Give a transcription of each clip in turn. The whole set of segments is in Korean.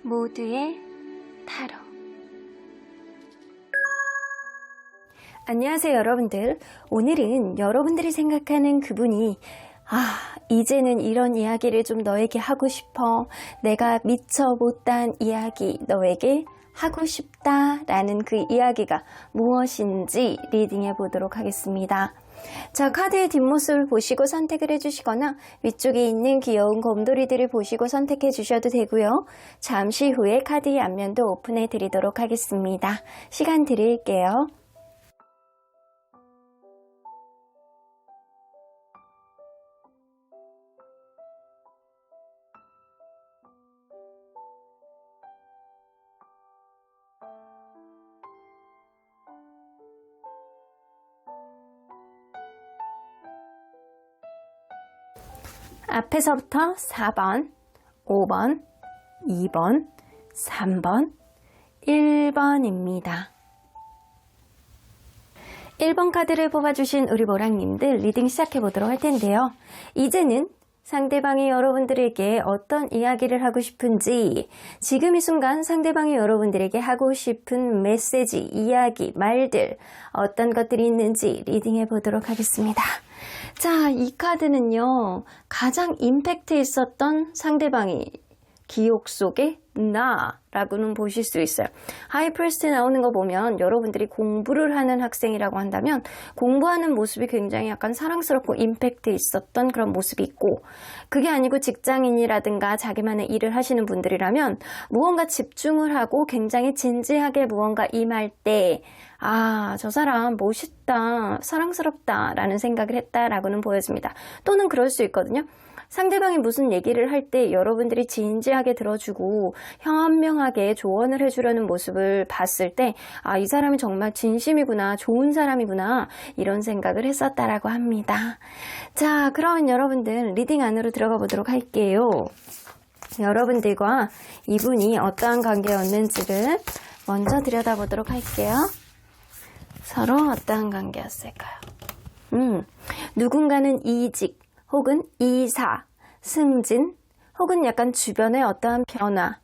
모두의 타로. 안녕하세요 여러분들. 오늘은 여러분들이 생각하는 그분이 이제는 이런 이야기를 좀 너에게 하고 싶어, 내가 미처 못한 이야기 너에게 하고 싶다 라는 그 이야기가 무엇인지 리딩해 보도록 하겠습니다. 자, 카드의 뒷모습을 보시고 선택을 해주시거나 위쪽에 있는 귀여운 곰돌이들을 보시고 선택해 주셔도 되고요. 잠시 후에 카드의 앞면도 오픈해 드리도록 하겠습니다. 시간 드릴게요. 앞에서부터 4번, 5번, 2번, 3번, 1번입니다. 1번 카드를 뽑아주신 우리 모랑님들 리딩 시작해보도록 할 텐데요. 이제는 상대방이 여러분들에게 어떤 이야기를 하고 싶은지, 지금 이 순간 상대방이 여러분들에게 하고 싶은 메시지, 이야기, 말들, 어떤 것들이 있는지 리딩해보도록 하겠습니다. 자, 이 카드는요, 가장 임팩트 있었던 상대방이 기억 속에 나라고는 보실 수 있어요. 하이프리스트 나오는 거 보면 여러분들이 공부를 하는 학생이라고 한다면 공부하는 모습이 굉장히 약간 사랑스럽고 임팩트 있었던 그런 모습이 있고, 그게 아니고 직장인이라든가 자기만의 일을 하시는 분들이라면 무언가 집중을 하고 굉장히 진지하게 무언가 임할 때 저 사람 멋있다, 사랑스럽다 라는 생각을 했다라고는 보여집니다. 또는 그럴 수 있거든요. 상대방이 무슨 얘기를 할 때 여러분들이 진지하게 들어주고 현명하게 조언을 해주려는 모습을 봤을 때 이 사람이 정말 진심이구나, 좋은 사람이구나, 이런 생각을 했었다라고 합니다. 자, 그러면 여러분들 리딩 안으로 들어가 보도록 할게요. 여러분들과 이분이 어떠한 관계였는지를 먼저 들여다보도록 할게요. 서로 어떠한 관계였을까요? 누군가는 이직 혹은 이사, 승진, 혹은 약간 주변의 어떠한 변화,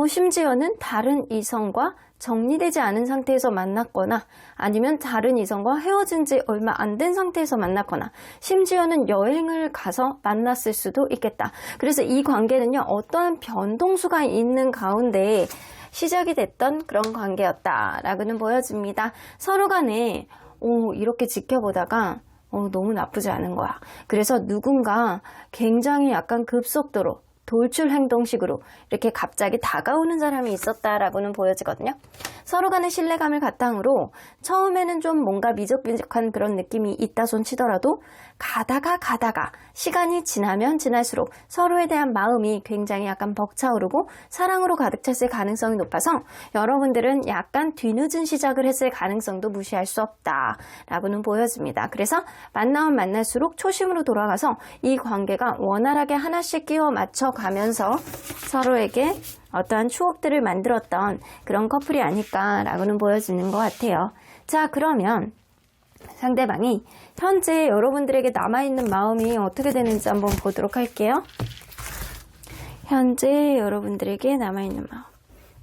심지어는 다른 이성과 정리되지 않은 상태에서 만났거나, 아니면 다른 이성과 헤어진 지 얼마 안 된 상태에서 만났거나, 심지어는 여행을 가서 만났을 수도 있겠다. 그래서 이 관계는요, 어떠한 변동수가 있는 가운데 시작이 됐던 그런 관계였다라고는 보여집니다. 서로 간에 이렇게 지켜보다가 너무 나쁘지 않은 거야. 그래서 누군가 굉장히 약간 급속도로 돌출 행동식으로 이렇게 갑자기 다가오는 사람이 있었다라고는 보여지거든요. 서로 간의 신뢰감을 바탕으로 처음에는 좀 뭔가 미적미적한 그런 느낌이 있다 손 치더라도 가다가 시간이 지나면 지날수록 서로에 대한 마음이 굉장히 약간 벅차오르고 사랑으로 가득 찼을 가능성이 높아서 여러분들은 약간 뒤늦은 시작을 했을 가능성도 무시할 수 없다라고는 보여집니다. 그래서 만나면 만날수록 초심으로 돌아가서 이 관계가 원활하게 하나씩 끼워 맞춰 가면서 서로에게 어떠한 추억들을 만들었던 그런 커플이 아닐까라고는 보여지는 것 같아요. 자, 그러면 상대방이 현재 여러분들에게 남아있는 마음이 어떻게 되는지 한번 보도록 할게요. 현재 여러분들에게 남아있는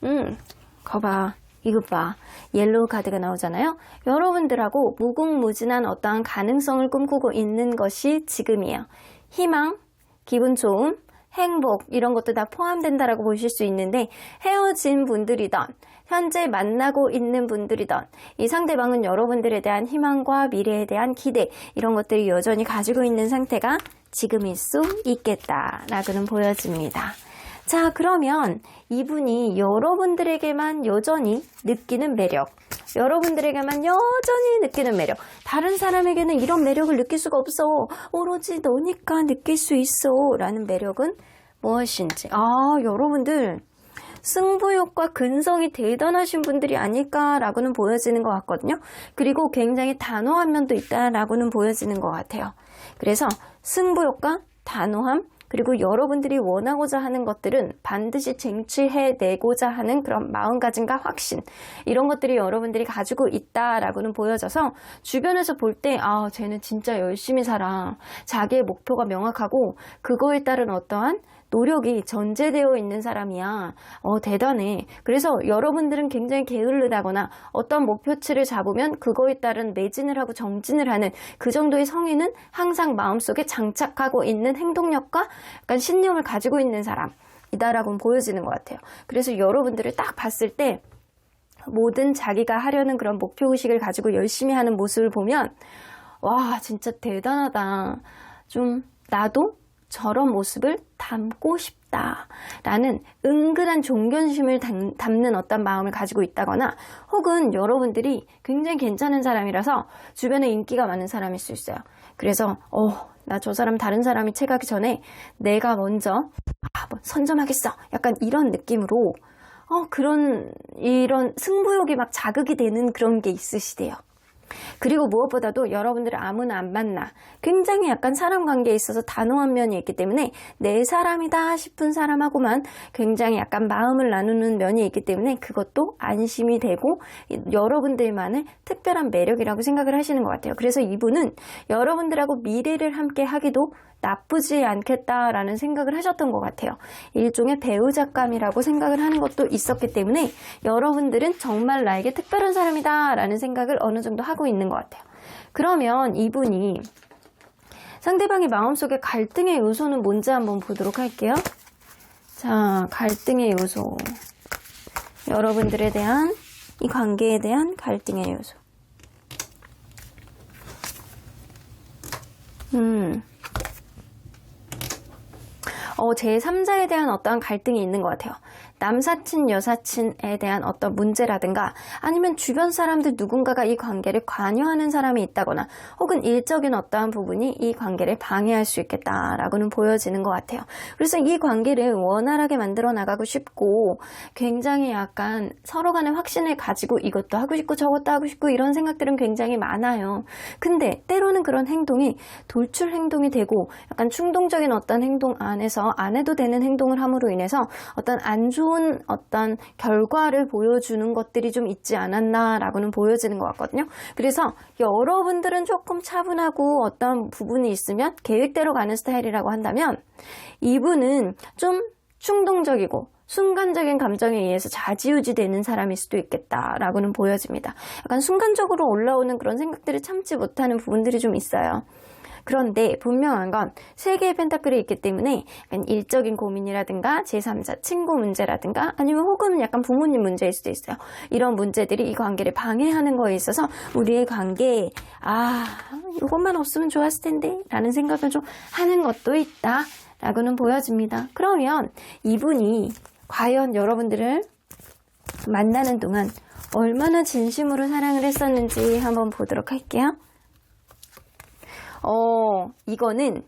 마음. 거봐. 이것 봐. 옐로우 카드가 나오잖아요. 여러분들하고 무궁무진한 어떠한 가능성을 꿈꾸고 있는 것이 지금이에요. 희망, 기분 좋음, 행복, 이런 것도 다 포함된다라고 보실 수 있는데, 헤어진 분들이든 현재 만나고 있는 분들이든 이 상대방은 여러분들에 대한 희망과 미래에 대한 기대, 이런 것들이 여전히 가지고 있는 상태가 지금일 수 있겠다라고는 보여집니다. 자, 그러면 이분이 여러분들에게만 여전히 느끼는 매력, 여러분들에게만 여전히 느끼는 매력, 다른 사람에게는 이런 매력을 느낄 수가 없어, 오로지 너니까 느낄 수 있어 라는 매력은 무엇인지, 여러분들 승부욕과 근성이 대단하신 분들이 아닐까라고는 보여지는 것 같거든요. 그리고 굉장히 단호한 면도 있다라고는 보여지는 것 같아요. 그래서 승부욕과 단호함, 그리고 여러분들이 원하고자 하는 것들은 반드시 쟁취해내고자 하는 그런 마음가짐과 확신, 이런 것들이 여러분들이 가지고 있다라고는 보여져서 주변에서 볼 때 쟤는 진짜 열심히 살아, 자기의 목표가 명확하고 그거에 따른 어떠한 노력이 전제되어 있는 사람이야. 대단해. 그래서 여러분들은 굉장히 게을르다거나 어떤 목표치를 잡으면 그거에 따른 매진을 하고 정진을 하는 그 정도의 성의는 항상 마음속에 장착하고 있는 행동력과 약간 신념을 가지고 있는 사람이다라고 보여지는 것 같아요. 그래서 여러분들을 딱 봤을 때 모든 자기가 하려는 그런 목표의식을 가지고 열심히 하는 모습을 보면 와, 진짜 대단하다. 좀 나도 저런 모습을 담고 싶다라는 은근한 존경심을 담는 어떤 마음을 가지고 있다거나 혹은 여러분들이 굉장히 괜찮은 사람이라서 주변에 인기가 많은 사람일 수 있어요. 그래서 나 저 사람 다른 사람이 채가기 전에 내가 먼저 선점하겠어. 약간 이런 느낌으로 이런 승부욕이 막 자극이 되는 그런 게 있으시대요. 그리고 무엇보다도 여러분들은 아무나 안 만나. 굉장히 약간 사람 관계에 있어서 단호한 면이 있기 때문에 내 사람이다 싶은 사람하고만 굉장히 약간 마음을 나누는 면이 있기 때문에 그것도 안심이 되고 여러분들만의 특별한 매력이라고 생각을 하시는 것 같아요. 그래서 이분은 여러분들하고 미래를 함께 하기도 나쁘지 않겠다라는 생각을 하셨던 것 같아요. 일종의 배우자감이라고 생각을 하는 것도 있었기 때문에 여러분들은 정말 나에게 특별한 사람이다 라는 생각을 어느 정도 하고 있는 것 같아요. 그러면 이분이 상대방의 마음속에 갈등의 요소는 뭔지 한번 보도록 할게요. 자, 갈등의 요소. 여러분들에 대한 이 관계에 대한 갈등의 요소. 제3자에 대한 어떠한 갈등이 있는 것 같아요. 남사친, 여사친에 대한 어떤 문제라든가 아니면 주변 사람들 누군가가 이 관계를 관여하는 사람이 있다거나 혹은 일적인 어떠한 부분이 이 관계를 방해할 수 있겠다라고는 보여지는 것 같아요. 그래서 이 관계를 원활하게 만들어 나가고 싶고 굉장히 약간 서로 간의 확신을 가지고 이것도 하고 싶고 저것도 하고 싶고 이런 생각들은 굉장히 많아요. 근데 때로는 그런 행동이 돌출 행동이 되고 약간 충동적인 어떤 행동 안에서 안 해도 되는 행동을 함으로 인해서 어떤 안 좋은 어떤 결과를 보여주는 것들이 좀 있지 않았나라고는 보여지는 것 같거든요. 그래서 여러분들은 조금 차분하고 어떤 부분이 있으면 계획대로 가는 스타일이라고 한다면 이분은 좀 충동적이고 순간적인 감정에 의해서 좌지우지 되는 사람일 수도 있겠다라고는 보여집니다. 약간 순간적으로 올라오는 그런 생각들을 참지 못하는 부분들이 좀 있어요. 그런데 분명한 건 3개의 펜타클이 있기 때문에 약간 일적인 고민이라든가 제3자 친구 문제라든가 아니면 혹은 약간 부모님 문제일 수도 있어요. 이런 문제들이 이 관계를 방해하는 거에 있어서 우리의 관계에 이것만 없으면 좋았을 텐데 라는 생각을 좀 하는 것도 있다 라고는 보여집니다. 그러면 이분이 과연 여러분들을 만나는 동안 얼마나 진심으로 사랑을 했었는지 한번 보도록 할게요. 이거는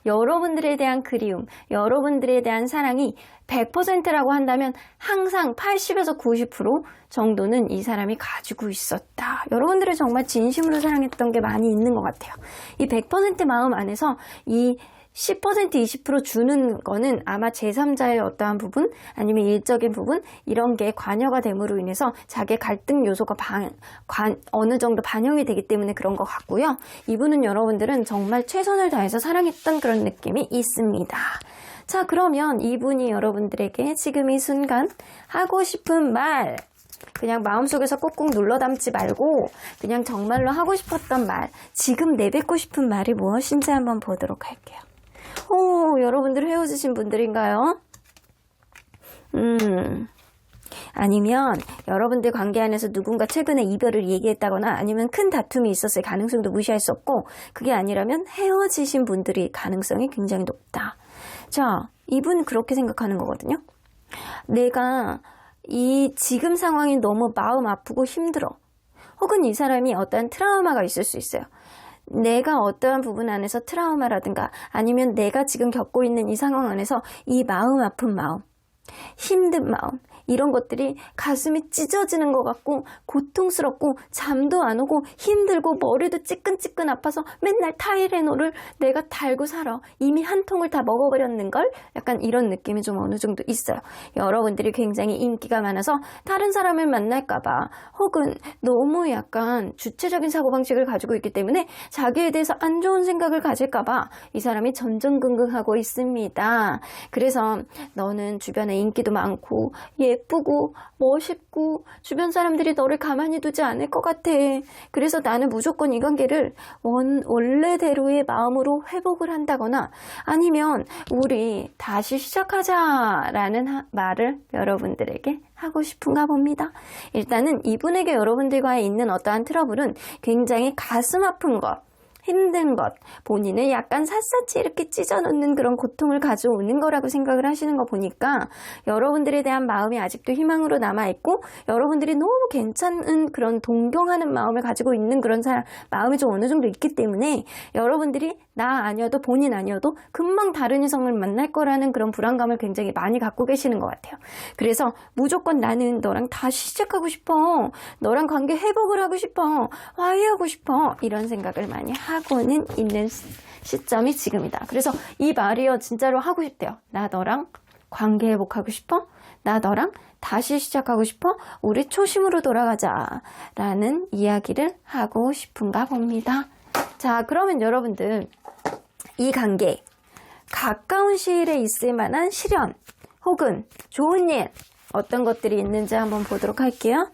여러분들에 대한 그리움, 여러분들에 대한 사랑이 100%라고 한다면 항상 80에서 90% 정도는 이 사람이 가지고 있었다. 여러분들을 정말 진심으로 사랑했던 게 많이 있는 것 같아요. 이 100% 마음 안에서 이 10%, 20% 주는 거는 아마 제3자의 어떠한 부분 아니면 일적인 부분 이런 게 관여가 됨으로 인해서 자기의 갈등 요소가 어느 정도 반영이 되기 때문에 그런 것 같고요. 이분은 여러분들은 정말 최선을 다해서 사랑했던 그런 느낌이 있습니다. 자, 그러면 이분이 여러분들에게 지금 이 순간 하고 싶은 말 그냥 마음속에서 꾹꾹 눌러 담지 말고 그냥 정말로 하고 싶었던 말 지금 내뱉고 싶은 말이 무엇인지 한번 보도록 할게요. 여러분들 헤어지신 분들인가요? 아니면 여러분들 관계 안에서 누군가 최근에 이별을 얘기했다거나 아니면 큰 다툼이 있었을 가능성도 무시할 수 없고 그게 아니라면 헤어지신 분들이 가능성이 굉장히 높다. 자, 이분 그렇게 생각하는 거거든요. 내가 이 지금 상황이 너무 마음 아프고 힘들어. 혹은 이 사람이 어떠한 트라우마가 있을 수 있어요. 내가 어떠한 부분 안에서 트라우마라든가 아니면 내가 지금 겪고 있는 이 상황 안에서 이 마음 아픈 마음, 힘든 마음 이런 것들이 가슴이 찢어지는 것 같고 고통스럽고 잠도 안 오고 힘들고 머리도 찌끈찌끈 아파서 맨날 타이레놀을 내가 달고 살아. 이미 한 통을 다 먹어버렸는걸? 약간 이런 느낌이 좀 어느 정도 있어요. 여러분들이 굉장히 인기가 많아서 다른 사람을 만날까봐 혹은 너무 약간 주체적인 사고방식을 가지고 있기 때문에 자기에 대해서 안 좋은 생각을 가질까봐 이 사람이 전전긍긍하고 있습니다. 그래서 너는 주변에 인기도 많고 예쁘고 멋있고 주변 사람들이 너를 가만히 두지 않을 것 같아. 그래서 나는 무조건 이 관계를 원래대로의 마음으로 회복을 한다거나 아니면 우리 다시 시작하자라는 말을 여러분들에게 하고 싶은가 봅니다. 일단은 이분에게 여러분들과 있는 어떠한 트러블은 굉장히 가슴 아픈 것, 힘든 것, 본인을 약간 샅샅이 이렇게 찢어놓는 그런 고통을 가져오는 거라고 생각을 하시는 거 보니까 여러분들에 대한 마음이 아직도 희망으로 남아있고 여러분들이 너무 괜찮은 그런 동경하는 마음을 가지고 있는 그런 사람, 마음이 좀 어느 정도 있기 때문에 여러분들이 나 아니어도 본인 아니어도 금방 다른 이성을 만날 거라는 그런 불안감을 굉장히 많이 갖고 계시는 것 같아요. 그래서 무조건 나는 너랑 다시 시작하고 싶어. 너랑 관계 회복을 하고 싶어. 화해하고 싶어. 이런 생각을 많이 하고는 있는 시점이 지금이다. 그래서 이 말이요 진짜로 하고 싶대요. 나 너랑 관계 회복하고 싶어? 나 너랑 다시 시작하고 싶어? 우리 초심으로 돌아가자 라는 이야기를 하고 싶은가 봅니다. 자, 그러면 여러분들 이 관계 가까운 시일에 있을 만한 실현 혹은 좋은 일 어떤 것들이 있는지 한번 보도록 할게요.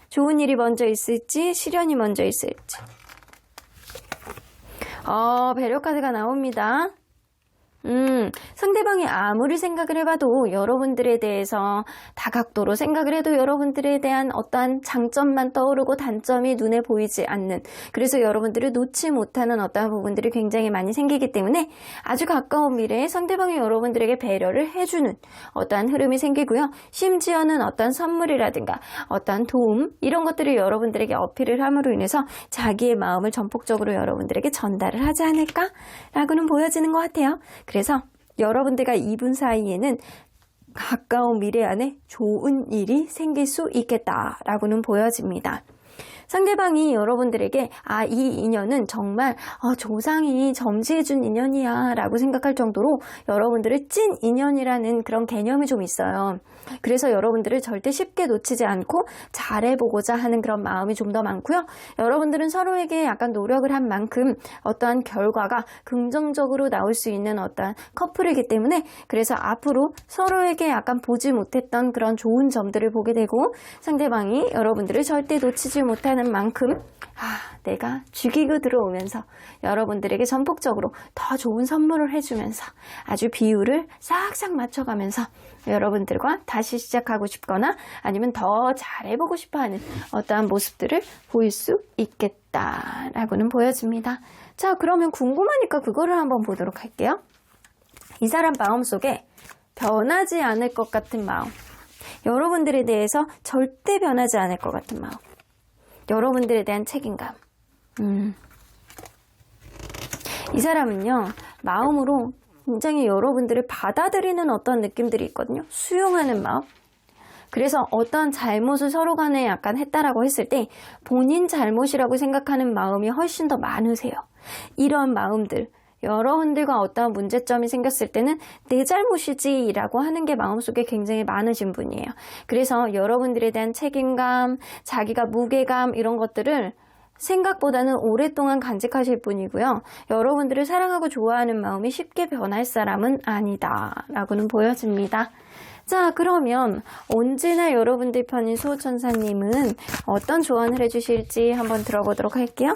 좋은 일이 먼저 있을지 실현이 먼저 있을지. 배려 카드가 나옵니다. 상대방이 아무리 생각을 해봐도 여러분들에 대해서 다각도로 생각을 해도 여러분들에 대한 어떠한 장점만 떠오르고 단점이 눈에 보이지 않는, 그래서 여러분들을 놓지 못하는 어떠한 부분들이 굉장히 많이 생기기 때문에 아주 가까운 미래에 상대방이 여러분들에게 배려를 해주는 어떠한 흐름이 생기고요. 심지어는 어떠한 선물이라든가 어떠한 도움 이런 것들을 여러분들에게 어필을 함으로 인해서 자기의 마음을 전폭적으로 여러분들에게 전달을 하지 않을까라고는 보여지는 것 같아요. 그래서 여러분들과 이분 사이에는 가까운 미래 안에 좋은 일이 생길 수 있겠다라고는 보여집니다. 상대방이 여러분들에게 이 인연은 정말 조상이 점지해준 인연이야 라고 생각할 정도로 여러분들의 찐 인연이라는 그런 개념이 좀 있어요. 그래서 여러분들을 절대 쉽게 놓치지 않고 잘해보고자 하는 그런 마음이 좀 더 많고요. 여러분들은 서로에게 약간 노력을 한 만큼 어떠한 결과가 긍정적으로 나올 수 있는 어떠한 커플이기 때문에 그래서 앞으로 서로에게 약간 보지 못했던 그런 좋은 점들을 보게 되고 상대방이 여러분들을 절대 놓치지 못하는 만큼 내가 죽이고 들어오면서 여러분들에게 전폭적으로 더 좋은 선물을 해주면서 아주 비율을 싹싹 맞춰가면서 여러분들과 다시 시작하고 싶거나 아니면 더 잘해보고 싶어하는 어떠한 모습들을 보일 수 있겠다라고는 보여집니다. 자, 그러면 궁금하니까 그거를 한번 보도록 할게요. 이 사람 마음속에 변하지 않을 것 같은 마음, 여러분들에 대해서 절대 변하지 않을 것 같은 마음, 여러분들에 대한 책임감. 이 사람은요, 마음으로 굉장히 여러분들을 받아들이는 어떤 느낌들이 있거든요. 수용하는 마음. 그래서 어떤 잘못을 서로 간에 약간 했다라고 했을 때 본인 잘못이라고 생각하는 마음이 훨씬 더 많으세요. 이런 마음들, 여러분들과 어떠한 문제점이 생겼을 때는 내 잘못이지 라고 하는 게 마음속에 굉장히 많으신 분이에요. 그래서 여러분들에 대한 책임감, 자기가 무게감 이런 것들을 생각보다는 오랫동안 간직하실 분이고요. 여러분들을 사랑하고 좋아하는 마음이 쉽게 변할 사람은 아니다 라고는 보여집니다. 자, 그러면 언제나 여러분들 편인 수호천사님은 어떤 조언을 해주실지 한번 들어보도록 할게요.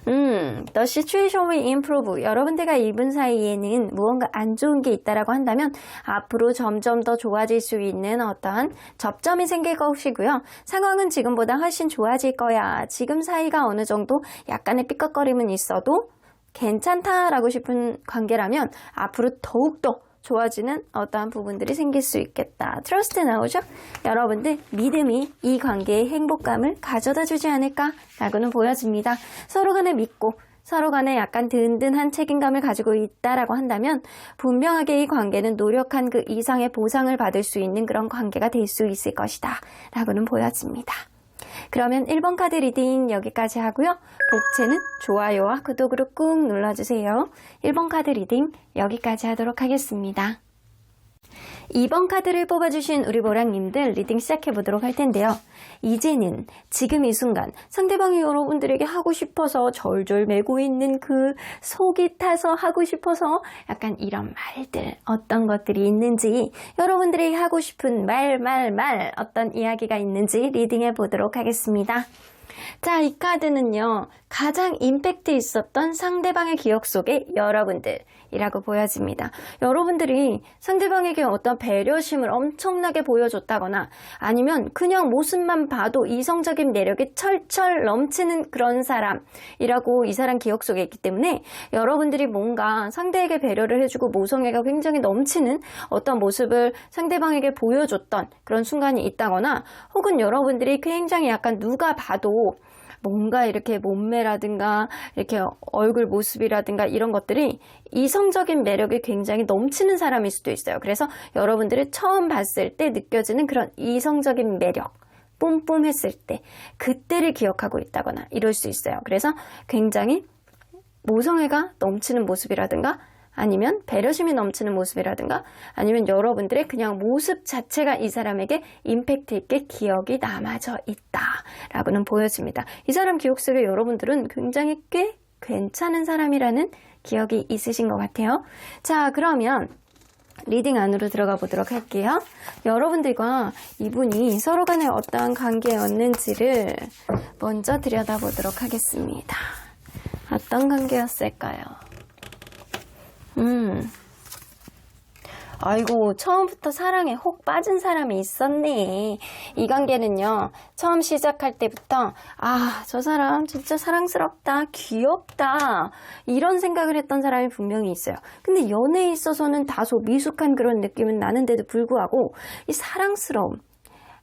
The situation will improve. 여러분들과 이분 사이에는 무언가 안 좋은 게 있다라고 한다면 앞으로 점점 더 좋아질 수 있는 어떠한 접점이 생길 것이고요. 상황은 지금보다 훨씬 좋아질 거야. 지금 사이가 어느 정도 약간의 삐걱거림은 있어도 괜찮다라고 싶은 관계라면 앞으로 더욱더 좋아지는 어떠한 부분들이 생길 수 있겠다. 트러스트 나오죠? 여러분들 믿음이 이 관계의 행복감을 가져다 주지 않을까라고는 보여집니다. 서로 간에 믿고 서로 간에 약간 든든한 책임감을 가지고 있다라고 한다면 분명하게 이 관계는 노력한 그 이상의 보상을 받을 수 있는 그런 관계가 될 수 있을 것이다 라고는 보여집니다. 그러면 1번 카드 리딩 여기까지 하고요. 복채는 좋아요와 구독으로 꾹 눌러주세요. 1번 카드 리딩 여기까지 하도록 하겠습니다. 2번 카드를 뽑아주신 우리 보랑님들 리딩 시작해보도록 할 텐데요. 이제는 지금 이 순간 상대방이 여러분들에게 하고 싶어서 절절 매고 있는 그 속이 타서 하고 싶어서 약간 이런 말들 어떤 것들이 있는지 여러분들에게 하고 싶은 말 어떤 이야기가 있는지 리딩해 보도록 하겠습니다. 자, 이 카드는요, 가장 임팩트 있었던 상대방의 기억 속에 여러분들이라고 보여집니다. 여러분들이 상대방에게 어떤 배려심을 엄청나게 보여줬다거나 아니면 그냥 모습만 봐도 이성적인 매력이 철철 넘치는 그런 사람이라고 이 사람 기억 속에 있기 때문에 여러분들이 뭔가 상대에게 배려를 해주고 모성애가 굉장히 넘치는 어떤 모습을 상대방에게 보여줬던 그런 순간이 있다거나 혹은 여러분들이 굉장히 약간 누가 봐도 뭔가 이렇게 몸매라든가 이렇게 얼굴 모습이라든가 이런 것들이 이성적인 매력이 굉장히 넘치는 사람일 수도 있어요. 그래서 여러분들이 처음 봤을 때 느껴지는 그런 이성적인 매력, 뿜뿜했을 때 그때를 기억하고 있다거나 이럴 수 있어요. 그래서 굉장히 모성애가 넘치는 모습이라든가 아니면 배려심이 넘치는 모습이라든가 아니면 여러분들의 그냥 모습 자체가 이 사람에게 임팩트 있게 기억이 남아져 있다라고는 보여집니다. 이 사람 기억 속에 여러분들은 굉장히 꽤 괜찮은 사람이라는 기억이 있으신 것 같아요. 자, 그러면 리딩 안으로 들어가 보도록 할게요. 여러분들과 이분이 서로 간에 어떠한 관계였는지를 먼저 들여다보도록 하겠습니다. 어떤 관계였을까요? 아이고, 처음부터 사랑에 혹 빠진 사람이 있었네. 이 관계는요, 처음 시작할 때부터 저 사람 진짜 사랑스럽다, 귀엽다 이런 생각을 했던 사람이 분명히 있어요. 근데 연애에 있어서는 다소 미숙한 그런 느낌은 나는데도 불구하고 이 사랑스러움,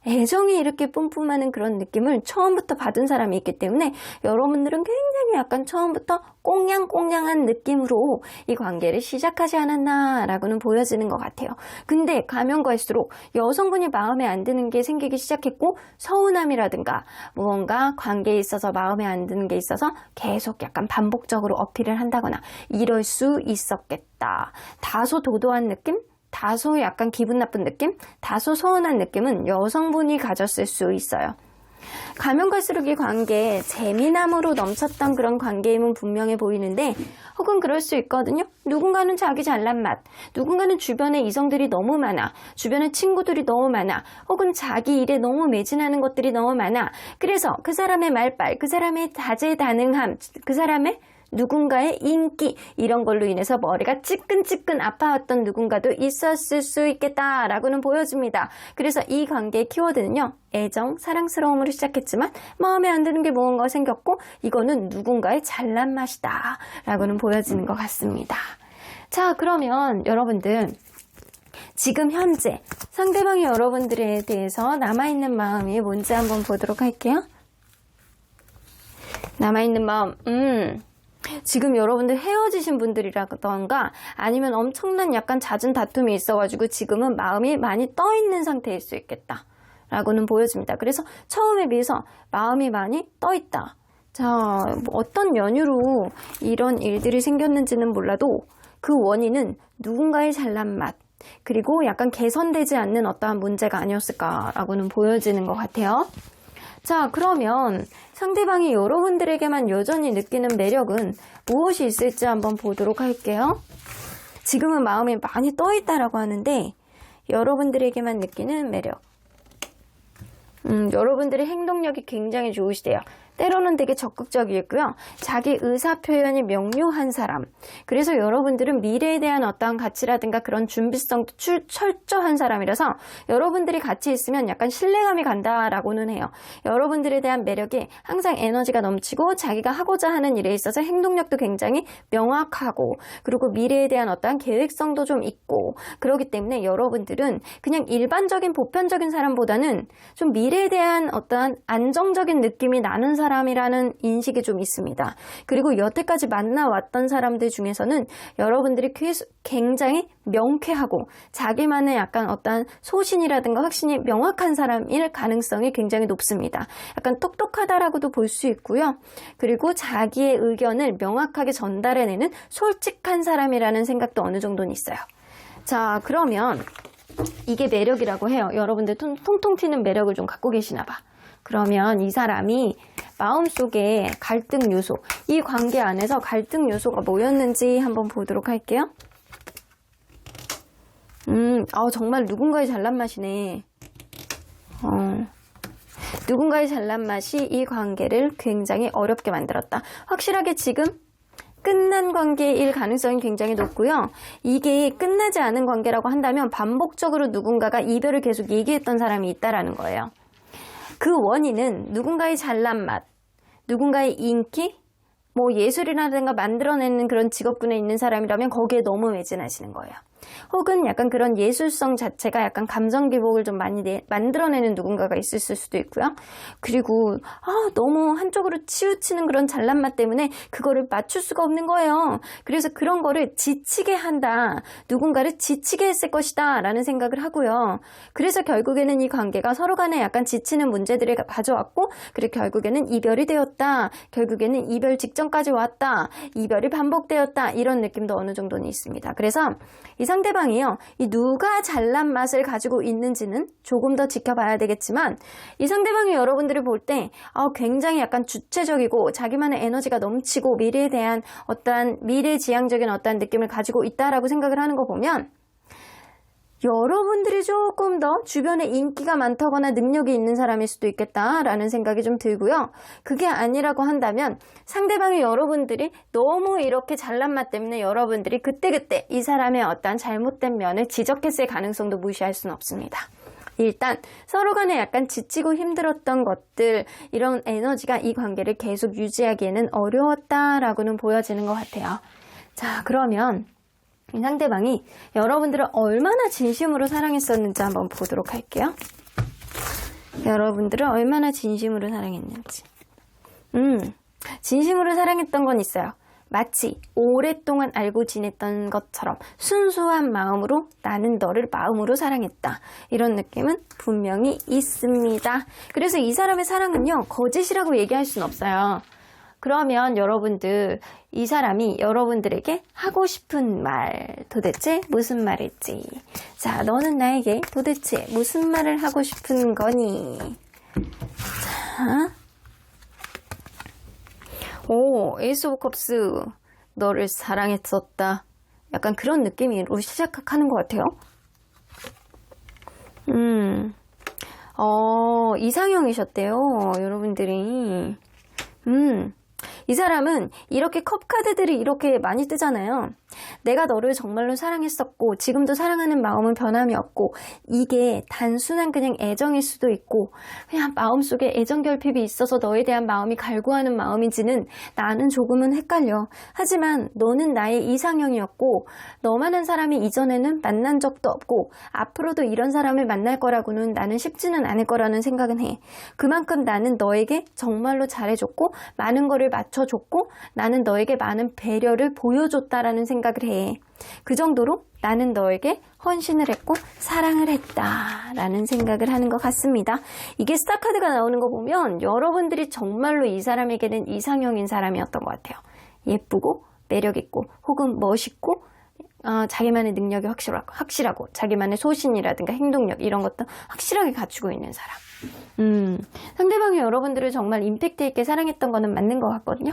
애정이 이렇게 뿜뿜하는 그런 느낌을 처음부터 받은 사람이 있기 때문에 여러분들은 굉장히 약간 처음부터 꽁냥꽁냥한 느낌으로 이 관계를 시작하지 않았나라고는 보여지는 것 같아요. 근데 가면 갈수록 여성분이 마음에 안 드는 게 생기기 시작했고 서운함이라든가 무언가 관계에 있어서 마음에 안 드는 게 있어서 계속 약간 반복적으로 어필을 한다거나 이럴 수 있었겠다. 다소 도도한 느낌? 다소 약간 기분 나쁜 느낌? 다소 서운한 느낌은 여성분이 가졌을 수 있어요. 가면 갈수록 이 관계 재미남으로 넘쳤던 그런 관계임은 분명해 보이는데 혹은 그럴 수 있거든요. 누군가는 자기 잘난 맛, 누군가는 주변에 이성들이 너무 많아, 주변에 친구들이 너무 많아, 혹은 자기 일에 너무 매진하는 것들이 너무 많아. 그래서 그 사람의 말빨, 그 사람의 다재다능함, 그 사람의 누군가의 인기 이런 걸로 인해서 머리가 찌끈찌끈 아파왔던 누군가도 있었을 수 있겠다라고는 보여집니다. 그래서 이 관계의 키워드는요. 애정, 사랑스러움으로 시작했지만 마음에 안 드는 게 무언가 생겼고 이거는 누군가의 잘난 맛이다 라고는 보여지는 것 같습니다. 자, 그러면 여러분들 지금 현재 상대방이 여러분들에 대해서 남아있는 마음이 뭔지 한번 보도록 할게요. 남아있는 마음, 지금 여러분들 헤어지신 분들이라던가 아니면 엄청난 약간 잦은 다툼이 있어가지고 지금은 마음이 많이 떠있는 상태일 수 있겠다 라고는 보여집니다. 그래서 처음에 비해서 마음이 많이 떠있다. 자, 뭐 어떤 연유로 이런 일들이 생겼는지는 몰라도 그 원인은 누군가의 잘난 맛 그리고 약간 개선되지 않는 어떠한 문제가 아니었을까라고는 보여지는 것 같아요. 자, 그러면 상대방이 여러분들에게만 여전히 느끼는 매력은 무엇이 있을지 한번 보도록 할게요. 지금은 마음이 많이 떠있다라고 하는데 여러분들에게만 느끼는 매력. 여러분들의 행동력이 굉장히 좋으시대요. 때로는 되게 적극적이고요. 자기 의사 표현이 명료한 사람. 그래서 여러분들은 미래에 대한 어떠한 가치라든가 그런 준비성도 철저한 사람이라서 여러분들이 같이 있으면 약간 신뢰감이 간다라고는 해요. 여러분들에 대한 매력이 항상 에너지가 넘치고 자기가 하고자 하는 일에 있어서 행동력도 굉장히 명확하고 그리고 미래에 대한 어떠한 계획성도 좀 있고 그렇기 때문에 여러분들은 그냥 일반적인 보편적인 사람보다는 좀 미래에 대한 어떠한 안정적인 느낌이 나는 사람이라는 인식이 좀 있습니다. 그리고 여태까지 만나왔던 사람들 중에서는 여러분들이 굉장히 명쾌하고 자기만의 약간 어떤 소신이라든가 확신이 명확한 사람일 가능성이 굉장히 높습니다. 약간 똑똑하다라고도 볼 수 있고요. 그리고 자기의 의견을 명확하게 전달해내는 솔직한 사람이라는 생각도 어느 정도는 있어요. 자, 그러면 이게 매력이라고 해요. 여러분들 통통 튀는 매력을 좀 갖고 계시나 봐. 그러면 이 사람이 마음속에 갈등 요소, 이 관계 안에서 갈등 요소가 뭐였는지 한번 보도록 할게요. 정말 누군가의 잘난 맛이네. 누군가의 잘난 맛이 이 관계를 굉장히 어렵게 만들었다. 확실하게 지금 끝난 관계일 가능성이 굉장히 높고요. 이게 끝나지 않은 관계라고 한다면 반복적으로 누군가가 이별을 계속 얘기했던 사람이 있다라는 거예요. 그 원인은 누군가의 잘난 맛, 누군가의 인기, 뭐 예술이라든가 만들어내는 그런 직업군에 있는 사람이라면 거기에 너무 매진하시는 거예요. 혹은 약간 그런 예술성 자체가 약간 감정 기복을 좀 많이 만들어내는 누군가가 있을 수도 있고요. 그리고 너무 한쪽으로 치우치는 그런 잘난 맛 때문에 그거를 맞출 수가 없는 거예요. 그래서 그런 거를 지치게 한다. 누군가를 지치게 했을 것이다 라는 생각을 하고요. 그래서 결국에는 이 관계가 서로 간에 약간 지치는 문제들을 가져왔고, 그리고 결국에는 이별이 되었다. 결국에는 이별 직전까지 왔다. 이별이 반복되었다. 이런 느낌도 어느 정도는 있습니다. 그래서 이 상대방이요, 이 누가 잘난 맛을 가지고 있는지는 조금 더 지켜봐야 되겠지만, 이 상대방이 여러분들을 볼 때 굉장히 약간 주체적이고 자기만의 에너지가 넘치고 미래에 대한 어떠한 미래지향적인 어떠한 느낌을 가지고 있다라고 생각을 하는 거 보면, 여러분들이 조금 더 주변에 인기가 많다거나 능력이 있는 사람일 수도 있겠다라는 생각이 좀 들고요. 그게 아니라고 한다면 상대방이 여러분들이 너무 이렇게 잘난 맛 때문에 여러분들이 그때그때 이 사람의 어떤 잘못된 면을 지적했을 가능성도 무시할 수는 없습니다. 일단 서로 간에 약간 지치고 힘들었던 것들, 이런 에너지가 이 관계를 계속 유지하기에는 어려웠다라고는 보여지는 것 같아요. 자, 그러면 이 상대방이 여러분들을 얼마나 진심으로 사랑했었는지 한번 보도록 할게요. 여러분들을 얼마나 진심으로 사랑했는지. 진심으로 사랑했던 건 있어요. 마치 오랫동안 알고 지냈던 것처럼 순수한 마음으로 나는 너를 마음으로 사랑했다. 이런 느낌은 분명히 있습니다. 그래서 이 사람의 사랑은요, 거짓이라고 얘기할 수는 없어요. 그러면 여러분들, 이 사람이 여러분들에게 하고 싶은 말 도대체 무슨 말일지. 자, 너는 나에게 도대체 무슨 말을 하고 싶은 거니? 자, 에이스 오브 컵스, 너를 사랑했었다. 약간 그런 느낌으로 시작하는 것 같아요. 이상형이셨대요, 여러분들이. 이 사람은 이렇게 컵 카드들이 이렇게 많이 뜨잖아요. 내가 너를 정말로 사랑했었고 지금도 사랑하는 마음은 변함이 없고, 이게 단순한 그냥 애정일 수도 있고 그냥 마음속에 애정 결핍이 있어서 너에 대한 마음이 갈구하는 마음인지는 나는 조금은 헷갈려. 하지만 너는 나의 이상형이었고 너만한 사람이 이전에는 만난 적도 없고 앞으로도 이런 사람을 만날 거라고는 나는 쉽지는 않을 거라는 생각은 해. 그만큼 나는 너에게 정말로 잘해줬고 많은 거를 맞춰줬고 나는 너에게 많은 배려를 보여줬다라는 생각을 해. 그 정도로 나는 너에게 헌신을 했고 사랑을 했다라는 생각을 하는 것 같습니다. 이게 스타 카드가 나오는 거 보면 여러분들이 정말로 이 사람에게는 이상형인 사람이었던 것 같아요. 예쁘고 매력있고 혹은 멋있고 자기만의 능력이 확실하고 자기만의 소신이라든가 행동력 이런 것도 확실하게 갖추고 있는 사람. 상대방이 여러분들을 정말 임팩트 있게 사랑했던 거는 맞는 것 같거든요.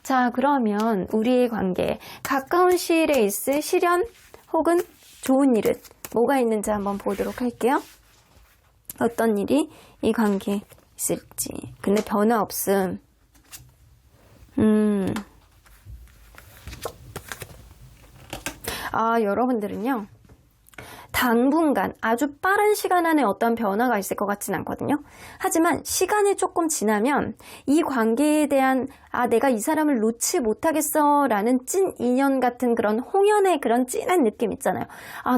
자, 그러면 우리의 관계, 가까운 시일에 있을 실현 혹은 좋은 일은 뭐가 있는지 한번 보도록 할게요. 어떤 일이 이 관계에 있을지. 근데 변화 없음. 여러분들은요, 당분간 아주 빠른 시간 안에 어떤 변화가 있을 것 같진 않거든요. 하지만 시간이 조금 지나면 이 관계에 대한 내가 이 사람을 놓지 못하겠어 라는 찐 인연 같은 그런 홍연의 그런 찐한 느낌 있잖아요.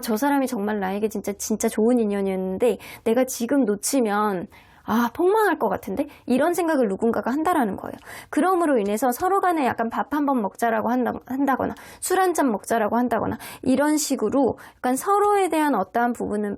저 사람이 정말 나에게 진짜 좋은 인연이었는데 내가 지금 놓치면 아, 폭망할 것 같은데? 이런 생각을 누군가가 한다라는 거예요. 그럼으로 인해서 서로 간에 약간 밥 한 번 먹자라고 한다거나 술 한 잔 먹자라고 한다거나 이런 식으로 약간 서로에 대한 어떠한 부분은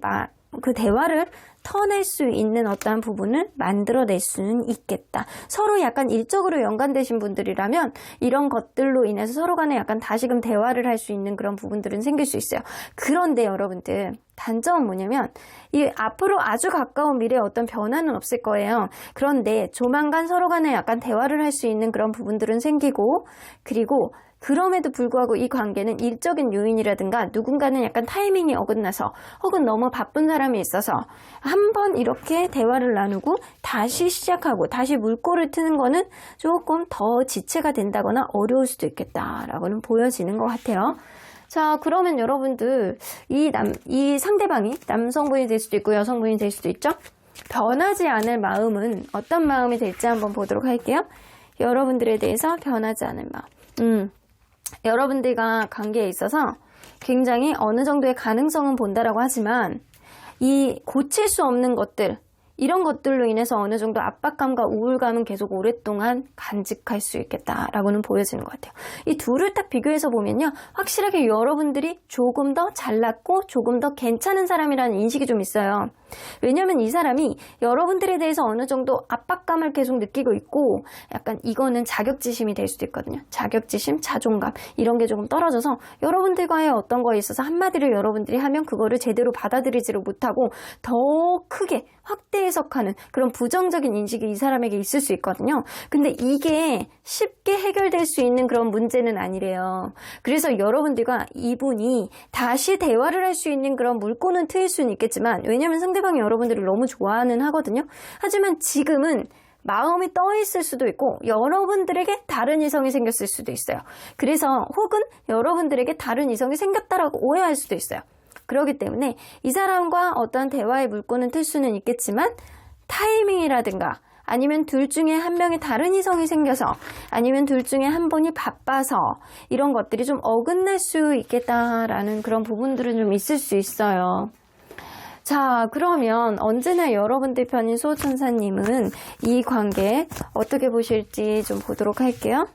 그 대화를 터낼 수 있는 어떠한 부분을 만들어낼 수는 있겠다. 서로 약간 일적으로 연관되신 분들이라면 이런 것들로 인해서 서로 간에 약간 다시금 대화를 할 수 있는 그런 부분들은 생길 수 있어요. 그런데 여러분들, 단점은 뭐냐면 이 앞으로 아주 가까운 미래에 어떤 변화는 없을 거예요. 그런데 조만간 서로 간에 약간 대화를 할 수 있는 그런 부분들은 생기고, 그리고 그럼에도 불구하고 이 관계는 일적인 요인이라든가 누군가는 약간 타이밍이 어긋나서 혹은 너무 바쁜 사람이 있어서 한번 이렇게 대화를 나누고 다시 시작하고 다시 물꼬를 트는 거는 조금 더 지체가 된다거나 어려울 수도 있겠다라고는 보여지는 것 같아요. 자, 그러면 여러분들 이 상대방이 남성분이 될 수도 있고 여성분이 될 수도 있죠? 변하지 않을 마음은 어떤 마음이 될지 한번 보도록 할게요. 여러분들에 대해서 변하지 않을 마음. 여러분들과 관계에 있어서 굉장히 어느 정도의 가능성은 본다라고 하지만 이 고칠 수 없는 것들, 이런 것들로 인해서 어느 정도 압박감과 우울감은 계속 오랫동안 간직할 수 있겠다라고는 보여지는 것 같아요. 이 둘을 딱 비교해서 보면요, 확실하게 여러분들이 조금 더 잘났고 조금 더 괜찮은 사람이라는 인식이 좀 있어요. 왜냐면 이 사람이 여러분들에 대해서 어느 정도 압박감을 계속 느끼고 있고 약간 이거는 자격지심이 될 수도 있거든요. 자격지심, 자존감 이런 게 조금 떨어져서 여러분들과의 어떤 거에 있어서 한마디를 여러분들이 하면 그거를 제대로 받아들이지를 못하고 더 크게 확대 해석하는 그런 부정적인 인식이 이 사람에게 있을 수 있거든요. 근데 이게 쉽게 해결될 수 있는 그런 문제는 아니래요. 그래서 여러분들과 이분이 다시 대화를 할 수 있는 그런 물꼬는 트일 수는 있겠지만, 왜냐면 상대방이 여러분들을 너무 좋아는 하거든요. 하지만 지금은 마음이 떠 있을 수도 있고 여러분들에게 다른 이성이 생겼을 수도 있어요. 그래서 혹은 여러분들에게 다른 이성이 생겼다라고 오해할 수도 있어요. 그렇기 때문에 이 사람과 어떤 대화의 물꼬는 틀 수는 있겠지만 타이밍이라든가 아니면 둘 중에 한 명의 다른 이성이 생겨서 아니면 둘 중에 한 분이 바빠서 이런 것들이 좀 어긋날 수 있겠다라는 그런 부분들은 좀 있을 수 있어요. 자, 그러면 언제나 여러분들 편인 수호천사님은 이 관계 어떻게 보실지 좀 보도록 할게요.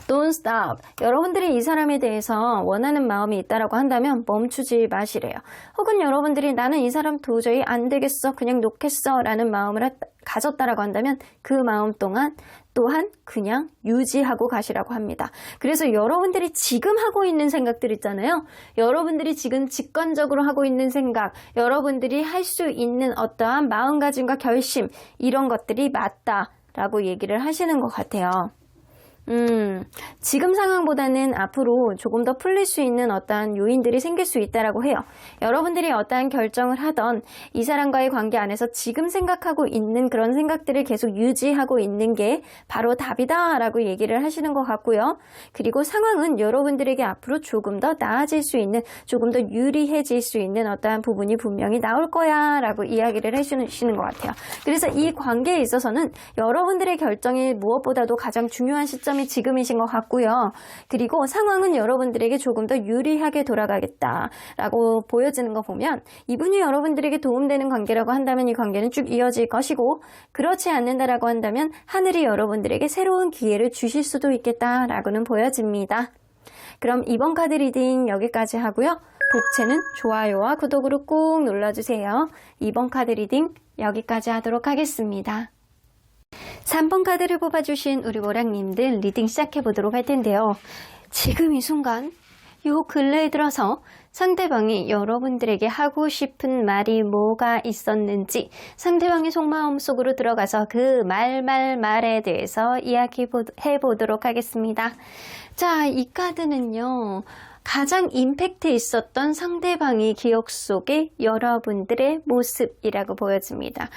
Don't stop. 여러분들이 이 사람에 대해서 원하는 마음이 있다라고 한다면 멈추지 마시래요. 혹은 여러분들이 나는 이 사람 도저히 안 되겠어, 그냥 놓겠어 라는 마음을 가졌다라고 한다면 그 마음 또한 그냥 유지하고 가시라고 합니다. 그래서 여러분들이 지금 하고 있는 생각들 있잖아요. 여러분들이 지금 직관적으로 하고 있는 생각, 여러분들이 할 수 있는 어떠한 마음가짐과 결심, 이런 것들이 맞다라고 얘기를 하시는 것 같아요. 지금 상황보다는 앞으로 조금 더 풀릴 수 있는 어떠한 요인들이 생길 수 있다라고 해요. 여러분들이 어떠한 결정을 하던 이 사람과의 관계 안에서 지금 생각하고 있는 그런 생각들을 계속 유지하고 있는 게 바로 답이다라고 얘기를 하시는 것 같고요. 그리고 상황은 여러분들에게 앞으로 조금 더 나아질 수 있는, 조금 더 유리해질 수 있는 어떠한 부분이 분명히 나올 거야 라고 이야기를 해주시는 것 같아요. 그래서 이 관계에 있어서는 여러분들의 결정이 무엇보다도 가장 중요한 시점이 지금이신 것 같고요. 그리고 상황은 여러분들에게 조금 더 유리하게 돌아가겠다라고 보여지는 거 보면 이분이 여러분들에게 도움되는 관계라고 한다면 이 관계는 쭉 이어질 것이고, 그렇지 않는다라고 한다면 하늘이 여러분들에게 새로운 기회를 주실 수도 있겠다라고는 보여집니다. 그럼 이번 카드 리딩 여기까지 하고요. 복채는 좋아요와 구독으로 꼭 눌러주세요. 이번 카드 리딩 여기까지 하도록 하겠습니다. 3번 카드를 뽑아주신 우리 모량님들 리딩 시작해보도록 할 텐데요. 지금 이 순간 요 근래에 들어서 상대방이 여러분들에게 하고 싶은 말이 뭐가 있었는지 상대방의 속마음 속으로 들어가서 그 말에 대해서 이야기해보도록 하겠습니다. 자, 이 카드는요, 가장 임팩트 있었던 상대방의 기억 속에 여러분들의 모습이라고 보여집니다.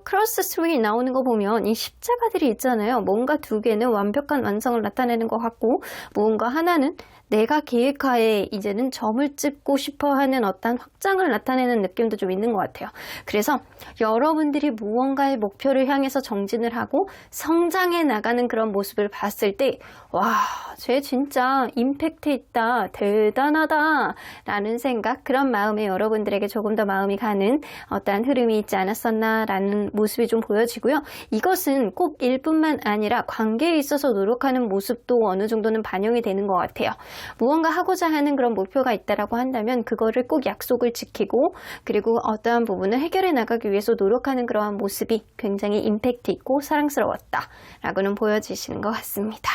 크로스 3 나오는 거 보면 이 십자가들이 있잖아요. 뭔가 두 개는 완벽한 완성을 나타내는 것 같고, 뭔가 하나는 내가 계획하에 이제는 점을 찍고 싶어하는 어떤 확장을 나타내는 느낌도 좀 있는 것 같아요. 그래서 여러분들이 무언가의 목표를 향해서 정진을 하고 성장해 나가는 그런 모습을 봤을 때, 와, 쟤 진짜 임팩트 있다, 와, 대단하다 라는 생각, 그런 마음에 여러분들에게 조금 더 마음이 가는 어떠한 흐름이 있지 않았었나 라는 모습이 좀 보여지고요. 이것은 꼭 일뿐만 아니라 관계에 있어서 노력하는 모습도 어느 정도는 반영이 되는 것 같아요. 무언가 하고자 하는 그런 목표가 있다라고 한다면 그거를 꼭 약속을 지키고, 그리고 어떠한 부분을 해결해 나가기 위해서 노력하는 그러한 모습이 굉장히 임팩트 있고 사랑스러웠다 라고는 보여지시는 것 같습니다.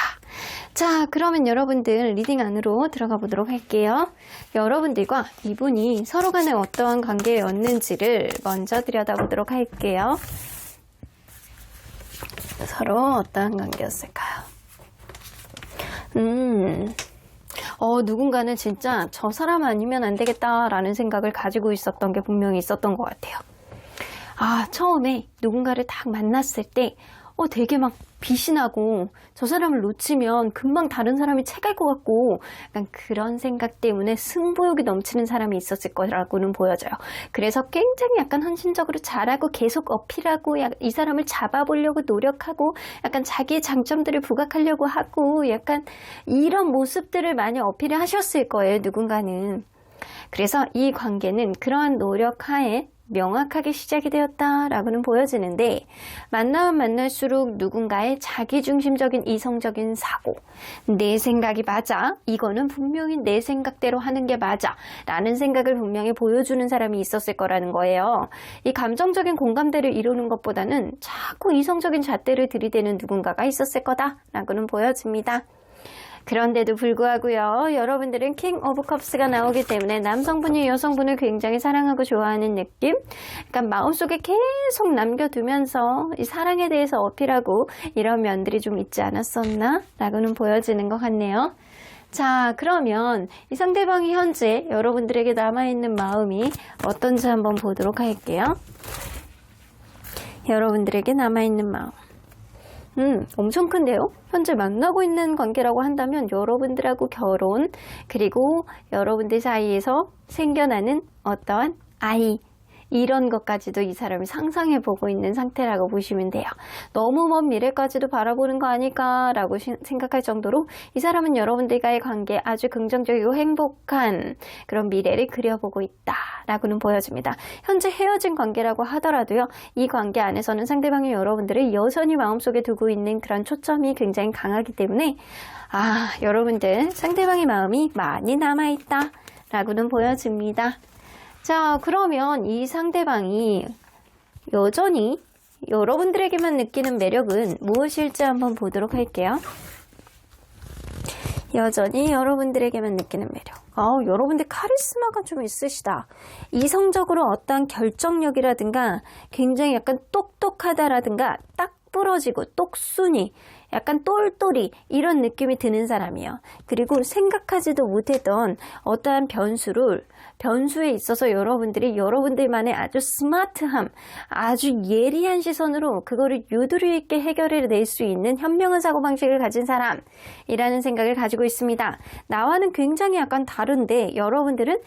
자, 그러면 여러분들 리딩 안으로 들어가 보도록 할게요. 여러분들과 이분이 서로 간에 어떠한 관계였는지를 먼저 들여다보도록 할게요. 서로 어떠한 관계였을까요? 누군가는 진짜 저 사람 아니면 안 되겠다라는 생각을 가지고 있었던 게 분명히 있었던 것 같아요. 처음에 누군가를 딱 만났을 때 되게 막 빛이 나고 저 사람을 놓치면 금방 다른 사람이 채갈 것 같고 약간 그런 생각 때문에 승부욕이 넘치는 사람이 있었을 거라고는 보여져요. 그래서 굉장히 약간 헌신적으로 잘하고 계속 어필하고 이 사람을 잡아보려고 노력하고 약간 자기의 장점들을 부각하려고 하고 약간 이런 모습들을 많이 어필을 하셨을 거예요, 누군가는. 그래서 이 관계는 그러한 노력하에 명확하게 시작이 되었다라고는 보여지는데, 만나면 만날수록 누군가의 자기중심적인 이성적인 사고, 내 생각이 맞아, 이거는 분명히 내 생각대로 하는 게 맞아 라는 생각을 분명히 보여주는 사람이 있었을 거라는 거예요. 이 감정적인 공감대를 이루는 것보다는 자꾸 이성적인 잣대를 들이대는 누군가가 있었을 거다라고는 보여집니다. 그런데도 불구하고요, 여러분들은 킹 오브 컵스가 나오기 때문에 남성분이 여성분을 굉장히 사랑하고 좋아하는 느낌, 그러니까 마음속에 계속 남겨두면서 이 사랑에 대해서 어필하고 이런 면들이 좀 있지 않았었나 라고는 보여지는 것 같네요. 자, 그러면 이 상대방이 현재 여러분들에게 남아있는 마음이 어떤지 한번 보도록 할게요. 여러분들에게 남아있는 마음, 엄청 큰데요? 현재 만나고 있는 관계라고 한다면 여러분들하고 결혼, 그리고 여러분들 사이에서 생겨나는 어떠한 아이, 이런 것까지도 이 사람이 상상해보고 있는 상태라고 보시면 돼요. 너무 먼 미래까지도 바라보는 거 아닐까라고 생각할 정도로 이 사람은 여러분들과의 관계에 아주 긍정적이고 행복한 그런 미래를 그려보고 있다라고는 보여집니다. 현재 헤어진 관계라고 하더라도요, 이 관계 안에서는 상대방이 여러분들을 여전히 마음속에 두고 있는 그런 초점이 굉장히 강하기 때문에 여러분들 상대방의 마음이 많이 남아있다라고는 보여집니다. 자, 그러면 이 상대방이 여전히 여러분들에게만 느끼는 매력은 무엇일지 한번 보도록 할게요. 여전히 여러분들에게만 느끼는 매력. 여러분들 카리스마가 좀 있으시다. 이성적으로 어떠한 결정력이라든가 굉장히 약간 똑똑하다라든가 딱 부러지고 똑순이, 약간 똘똘이, 이런 느낌이 드는 사람이에요. 그리고 생각하지도 못했던 어떠한 변수에 있어서 여러분들이 여러분들만의 아주 스마트함, 아주 예리한 시선으로 그거를 유두리 있게 해결해 낼 수 있는 현명한 사고방식을 가진 사람이라는 생각을 가지고 있습니다. 나와는 굉장히 약간 다른데 여러분들은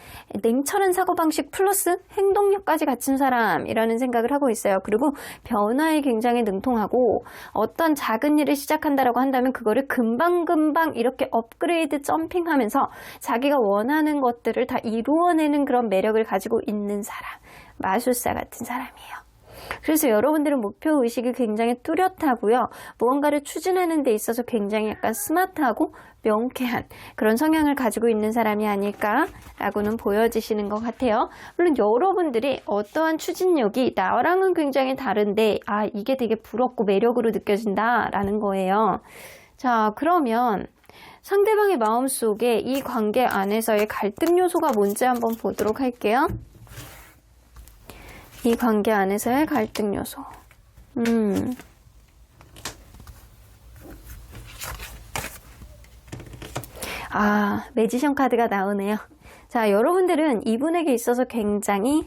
냉철한 사고방식 플러스 행동력까지 갖춘 사람이라는 생각을 하고 있어요. 그리고 변화에 굉장히 능통하고 어떤 작은 일을 시작한다라고 한다면 그거를 금방금방 이렇게 업그레이드 점핑하면서 자기가 원하는 것들을 다 이루어내는 그런 매력을 가지고 있는 사람, 마술사 같은 사람이에요. 그래서 여러분들은 목표의식이 굉장히 뚜렷하고요, 무언가를 추진하는 데 있어서 굉장히 약간 스마트하고 명쾌한 그런 성향을 가지고 있는 사람이 아닐까라고는 보여지시는 것 같아요. 물론 여러분들이 어떠한 추진력이 나랑은 굉장히 다른데 이게 되게 부럽고 매력으로 느껴진다라는 거예요. 자, 그러면 상대방의 마음속에 이 관계 안에서의 갈등 요소가 뭔지 한번 보도록 할게요. 이 관계 안에서의 갈등 요소. 매지션 카드가 나오네요. 자, 여러분들은 이분에게 있어서 굉장히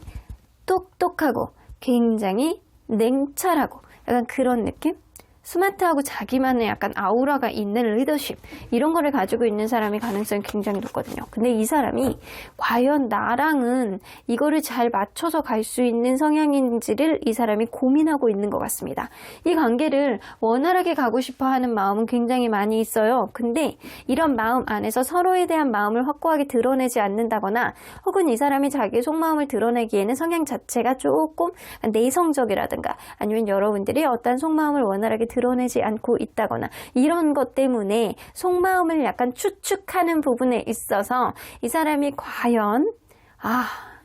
똑똑하고 굉장히 냉철하고 약간 그런 느낌? 스마트하고 자기만의 약간 아우라가 있는 리더십 이런 거를 가지고 있는 사람이 가능성이 굉장히 높거든요. 근데 이 사람이 과연 나랑은 이거를 잘 맞춰서 갈 수 있는 성향인지를 이 사람이 고민하고 있는 것 같습니다. 이 관계를 원활하게 가고 싶어 하는 마음은 굉장히 많이 있어요. 근데 이런 마음 안에서 서로에 대한 마음을 확고하게 드러내지 않는다거나 혹은 이 사람이 자기의 속마음을 드러내기에는 성향 자체가 조금 내성적이라든가 아니면 여러분들이 어떤 속마음을 원활하게 드러내지 않고 있다거나 이런 것 때문에 속마음을 약간 추측하는 부분에 있어서 이 사람이 과연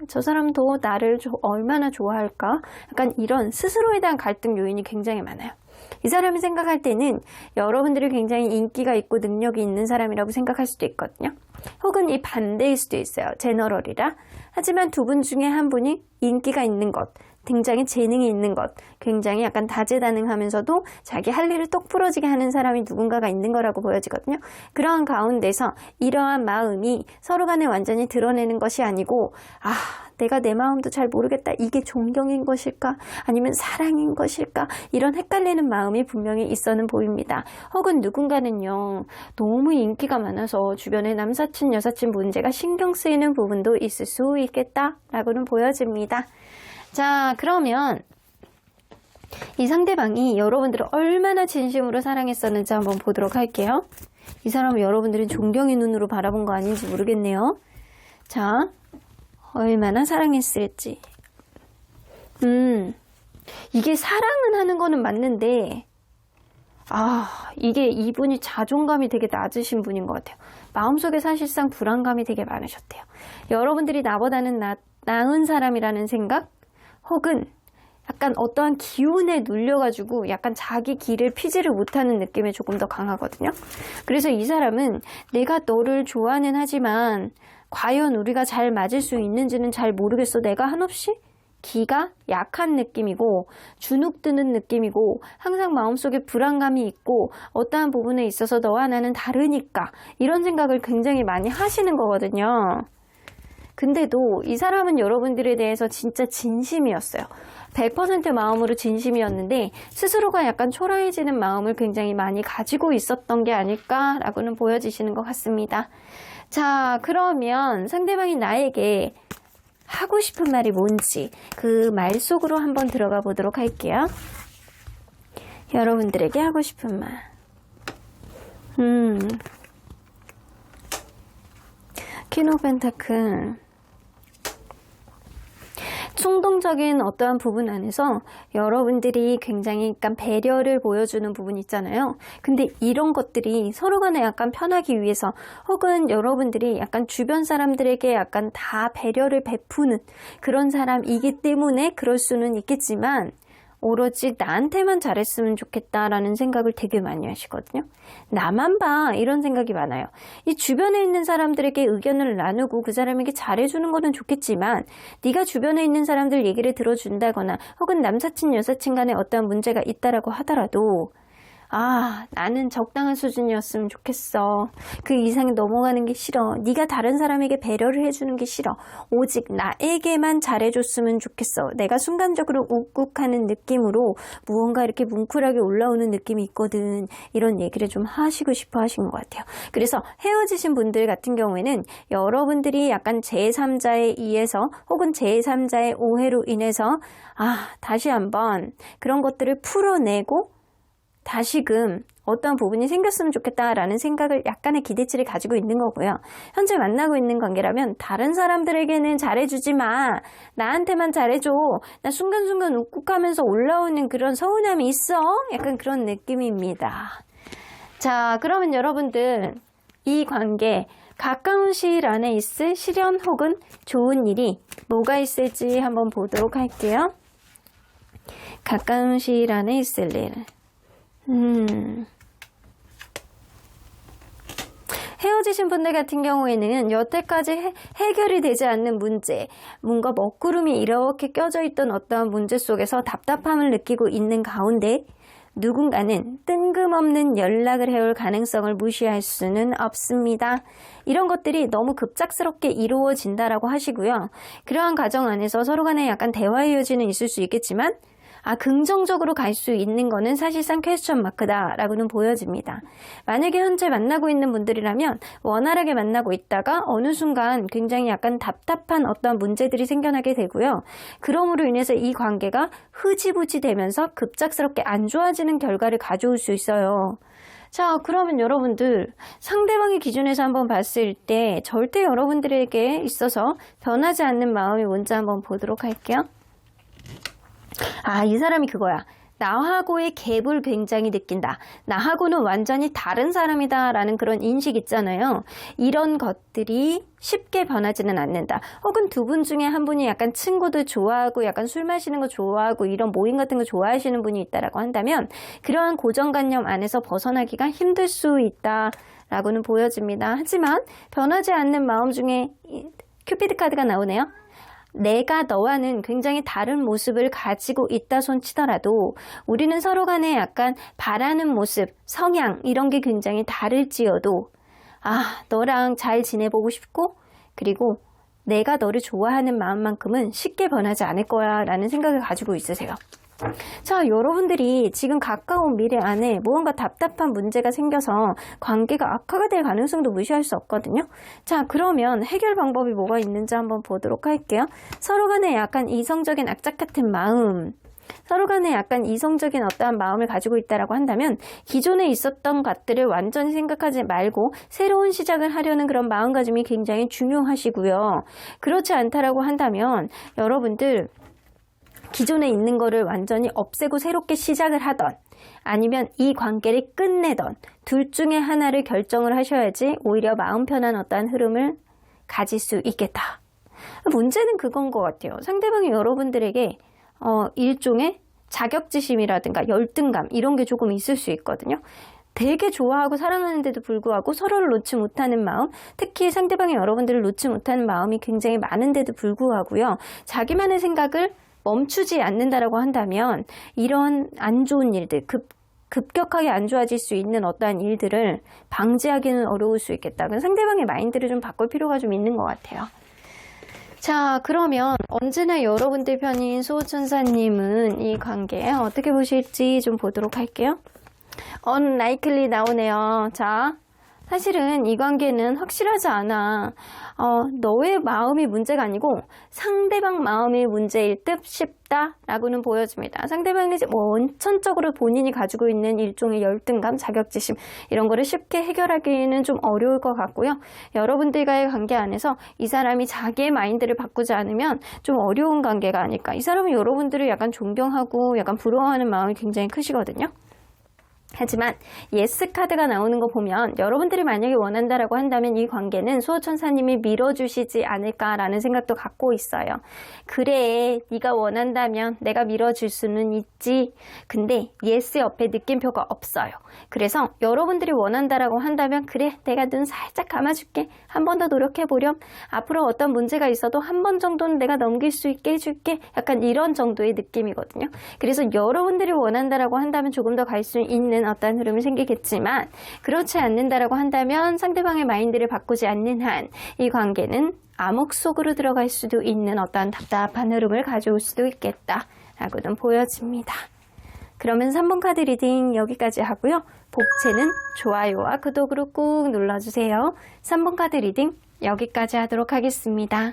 저 사람도 나를 얼마나 좋아할까? 약간 이런 스스로에 대한 갈등 요인이 굉장히 많아요. 이 사람이 생각할 때는 여러분들이 굉장히 인기가 있고 능력이 있는 사람이라고 생각할 수도 있거든요. 혹은 이 반대일 수도 있어요. 제너럴이라. 하지만 두 분 중에 한 분이 인기가 있는 것, 굉장히 재능이 있는 것, 굉장히 약간 다재다능하면서도 자기 할 일을 똑부러지게 하는 사람이 누군가가 있는 거라고 보여지거든요. 그러한 가운데서 이러한 마음이 서로 간에 완전히 드러내는 것이 아니고 내가 내 마음도 잘 모르겠다. 이게 존경인 것일까? 아니면 사랑인 것일까? 이런 헷갈리는 마음이 분명히 있어는 보입니다. 혹은 누군가는요. 너무 인기가 많아서 주변에 남사친, 여사친 문제가 신경 쓰이는 부분도 있을 수 있겠다라고는 보여집니다. 자, 그러면 이 상대방이 여러분들을 얼마나 진심으로 사랑했었는지 한번 보도록 할게요. 이 사람은 여러분들이 존경의 눈으로 바라본 거 아닌지 모르겠네요. 자, 얼마나 사랑했을지. 이게 사랑은 하는 거는 맞는데 이게 이분이 자존감이 되게 낮으신 분인 것 같아요. 마음속에 사실상 불안감이 되게 많으셨대요. 여러분들이 나보다는 나은 사람이라는 생각 혹은 약간 어떠한 기운에 눌려가지고 약간 자기 길을 피지를 못하는 느낌이 조금 더 강하거든요. 그래서 이 사람은 내가 너를 좋아는 하지만 과연 우리가 잘 맞을 수 있는지는 잘 모르겠어. 내가 한없이 기가 약한 느낌이고 주눅드는 느낌이고 항상 마음속에 불안감이 있고 어떠한 부분에 있어서 너와 나는 다르니까 이런 생각을 굉장히 많이 하시는 거거든요. 근데도 이 사람은 여러분들에 대해서 진짜 진심이었어요. 100% 마음으로 진심이었는데 스스로가 약간 초라해지는 마음을 굉장히 많이 가지고 있었던 게 아닐까라고는 보여지시는 것 같습니다. 자, 그러면 상대방이 나에게 하고 싶은 말이 뭔지 그 말 속으로 한번 들어가 보도록 할게요. 여러분들에게 하고 싶은 말. 퀸 오브 펜타클. 충동적인 어떠한 부분 안에서 여러분들이 굉장히 약간 배려를 보여주는 부분 있잖아요. 근데 이런 것들이 서로 간에 약간 편하기 위해서 혹은 여러분들이 약간 주변 사람들에게 약간 다 배려를 베푸는 그런 사람이기 때문에 그럴 수는 있겠지만 오로지 나한테만 잘했으면 좋겠다라는 생각을 되게 많이 하시거든요. 나만 봐 이런 생각이 많아요. 이 주변에 있는 사람들에게 의견을 나누고 그 사람에게 잘해주는 거는 좋겠지만 네가 주변에 있는 사람들 얘기를 들어준다거나 혹은 남사친 여사친 간에 어떠한 문제가 있다라고 하더라도 나는 적당한 수준이었으면 좋겠어. 그 이상이 넘어가는 게 싫어. 네가 다른 사람에게 배려를 해주는 게 싫어. 오직 나에게만 잘해줬으면 좋겠어. 내가 순간적으로 욱욱하는 느낌으로 무언가 이렇게 뭉클하게 올라오는 느낌이 있거든. 이런 얘기를 좀 하시고 싶어 하신 것 같아요. 그래서 헤어지신 분들 같은 경우에는 여러분들이 약간 제3자에 의해서 혹은 제3자의 오해로 인해서 다시 한번 그런 것들을 풀어내고 다시금 어떤 부분이 생겼으면 좋겠다라는 생각을 약간의 기대치를 가지고 있는 거고요. 현재 만나고 있는 관계라면 다른 사람들에게는 잘해주지 마. 나한테만 잘해줘. 나 순간순간 욱욱하면서 올라오는 그런 서운함이 있어. 약간 그런 느낌입니다. 자, 그러면 여러분들 이 관계 가까운 시일 안에 있을 실현 혹은 좋은 일이 뭐가 있을지 한번 보도록 할게요. 가까운 시일 안에 있을 일. 헤어지신 분들 같은 경우에는 여태까지 해결이 되지 않는 문제, 뭔가 먹구름이 이렇게 껴져 있던 어떠한 문제 속에서 답답함을 느끼고 있는 가운데 누군가는 뜬금없는 연락을 해올 가능성을 무시할 수는 없습니다. 이런 것들이 너무 급작스럽게 이루어진다라고 하시고요. 그러한 과정 안에서 서로 간에 약간 대화의 여지는 있을 수 있겠지만 긍정적으로 갈 수 있는 거는 사실상 퀘스천 마크다라고는 보여집니다. 만약에 현재 만나고 있는 분들이라면 원활하게 만나고 있다가 어느 순간 굉장히 약간 답답한 어떤 문제들이 생겨나게 되고요. 그럼으로 인해서 이 관계가 흐지부지 되면서 급작스럽게 안 좋아지는 결과를 가져올 수 있어요. 자, 그러면 여러분들 상대방의 기준에서 한번 봤을 때 절대 여러분들에게 있어서 변하지 않는 마음이 뭔지 한번 보도록 할게요. 이 사람이 그거야. 나하고의 갭을 굉장히 느낀다. 나하고는 완전히 다른 사람이다 라는 그런 인식 있잖아요. 이런 것들이 쉽게 변하지는 않는다. 혹은 두 분 중에 한 분이 약간 친구들 좋아하고 약간 술 마시는 거 좋아하고 이런 모임 같은 거 좋아하시는 분이 있다라고 한다면 그러한 고정관념 안에서 벗어나기가 힘들 수 있다 라고는 보여집니다. 하지만 변하지 않는 마음 중에 큐피드 카드가 나오네요. 내가 너와는 굉장히 다른 모습을 가지고 있다 손 치더라도 우리는 서로 간에 약간 바라는 모습, 성향 이런 게 굉장히 다를지어도 너랑 잘 지내보고 싶고 그리고 내가 너를 좋아하는 마음만큼은 쉽게 변하지 않을 거야 라는 생각을 가지고 있으세요. 자, 여러분들이 지금 가까운 미래 안에 무언가 답답한 문제가 생겨서 관계가 악화가 될 가능성도 무시할 수 없거든요. 자, 그러면 해결 방법이 뭐가 있는지 한번 보도록 할게요. 서로 간에 약간 이성적인 악착 같은 마음, 서로 간에 약간 이성적인 어떠한 마음을 가지고 있다라고 한다면 기존에 있었던 것들을 완전히 생각하지 말고 새로운 시작을 하려는 그런 마음가짐이 굉장히 중요하시고요. 그렇지 않다라고 한다면 여러분들 기존에 있는 거를 완전히 없애고 새롭게 시작을 하던 아니면 이 관계를 끝내던 둘 중에 하나를 결정을 하셔야지 오히려 마음 편한 어떠한 흐름을 가질 수 있겠다. 문제는 그건 것 같아요. 상대방이 여러분들에게 일종의 자격지심이라든가 열등감 이런 게 조금 있을 수 있거든요. 되게 좋아하고 사랑하는데도 불구하고 서로를 놓지 못하는 마음, 특히 상대방이 여러분들을 놓지 못하는 마음이 굉장히 많은데도 불구하고요. 자기만의 생각을 멈추지 않는다라고 한다면 이런 안 좋은 일들, 급격하게 안 좋아질 수 있는 어떠한 일들을 방지하기는 어려울 수 있겠다. 상대방의 마인드를 좀 바꿀 필요가 좀 있는 것 같아요. 자, 그러면 언제나 여러분들 편인 수호천사님은 이 관계 어떻게 보실지 좀 보도록 할게요. unlikely 나오네요. 자, 사실은 이 관계는 확실하지 않아. 너의 마음이 문제가 아니고 상대방 마음이 문제일 듯 싶다라고는 보여집니다. 상대방이 원천적으로 본인이 가지고 있는 일종의 열등감, 자격지심 이런 거를 쉽게 해결하기는 좀 어려울 것 같고요. 여러분들과의 관계 안에서 이 사람이 자기의 마인드를 바꾸지 않으면 좀 어려운 관계가 아닐까. 이 사람은 여러분들을 약간 존경하고 약간 부러워하는 마음이 굉장히 크시거든요. 하지만 예스 카드가 나오는 거 보면 여러분들이 만약에 원한다라고 한다면 이 관계는 수호천사님이 밀어주시지 않을까라는 생각도 갖고 있어요. 그래, 네가 원한다면 내가 밀어줄 수는 있지. 근데 예스 옆에 느낌표가 없어요. 그래서 여러분들이 원한다라고 한다면 그래, 내가 눈 살짝 감아줄게. 한 번 더 노력해보렴. 앞으로 어떤 문제가 있어도 한 번 정도는 내가 넘길 수 있게 해줄게. 약간 이런 정도의 느낌이거든요. 그래서 여러분들이 원한다라고 한다면 조금 더 갈 수 있는 어떤 흐름이 생기겠지만 그렇지 않는다라고 한다면 상대방의 마인드를 바꾸지 않는 한 이 관계는 암흑 속으로 들어갈 수도 있는 어떤 답답한 흐름을 가져올 수도 있겠다라고는 보여집니다. 그러면 3번 카드 리딩 여기까지 하고요. 복채는 좋아요와 구독으로 꾹 눌러주세요. 3번 카드 리딩 여기까지 하도록 하겠습니다.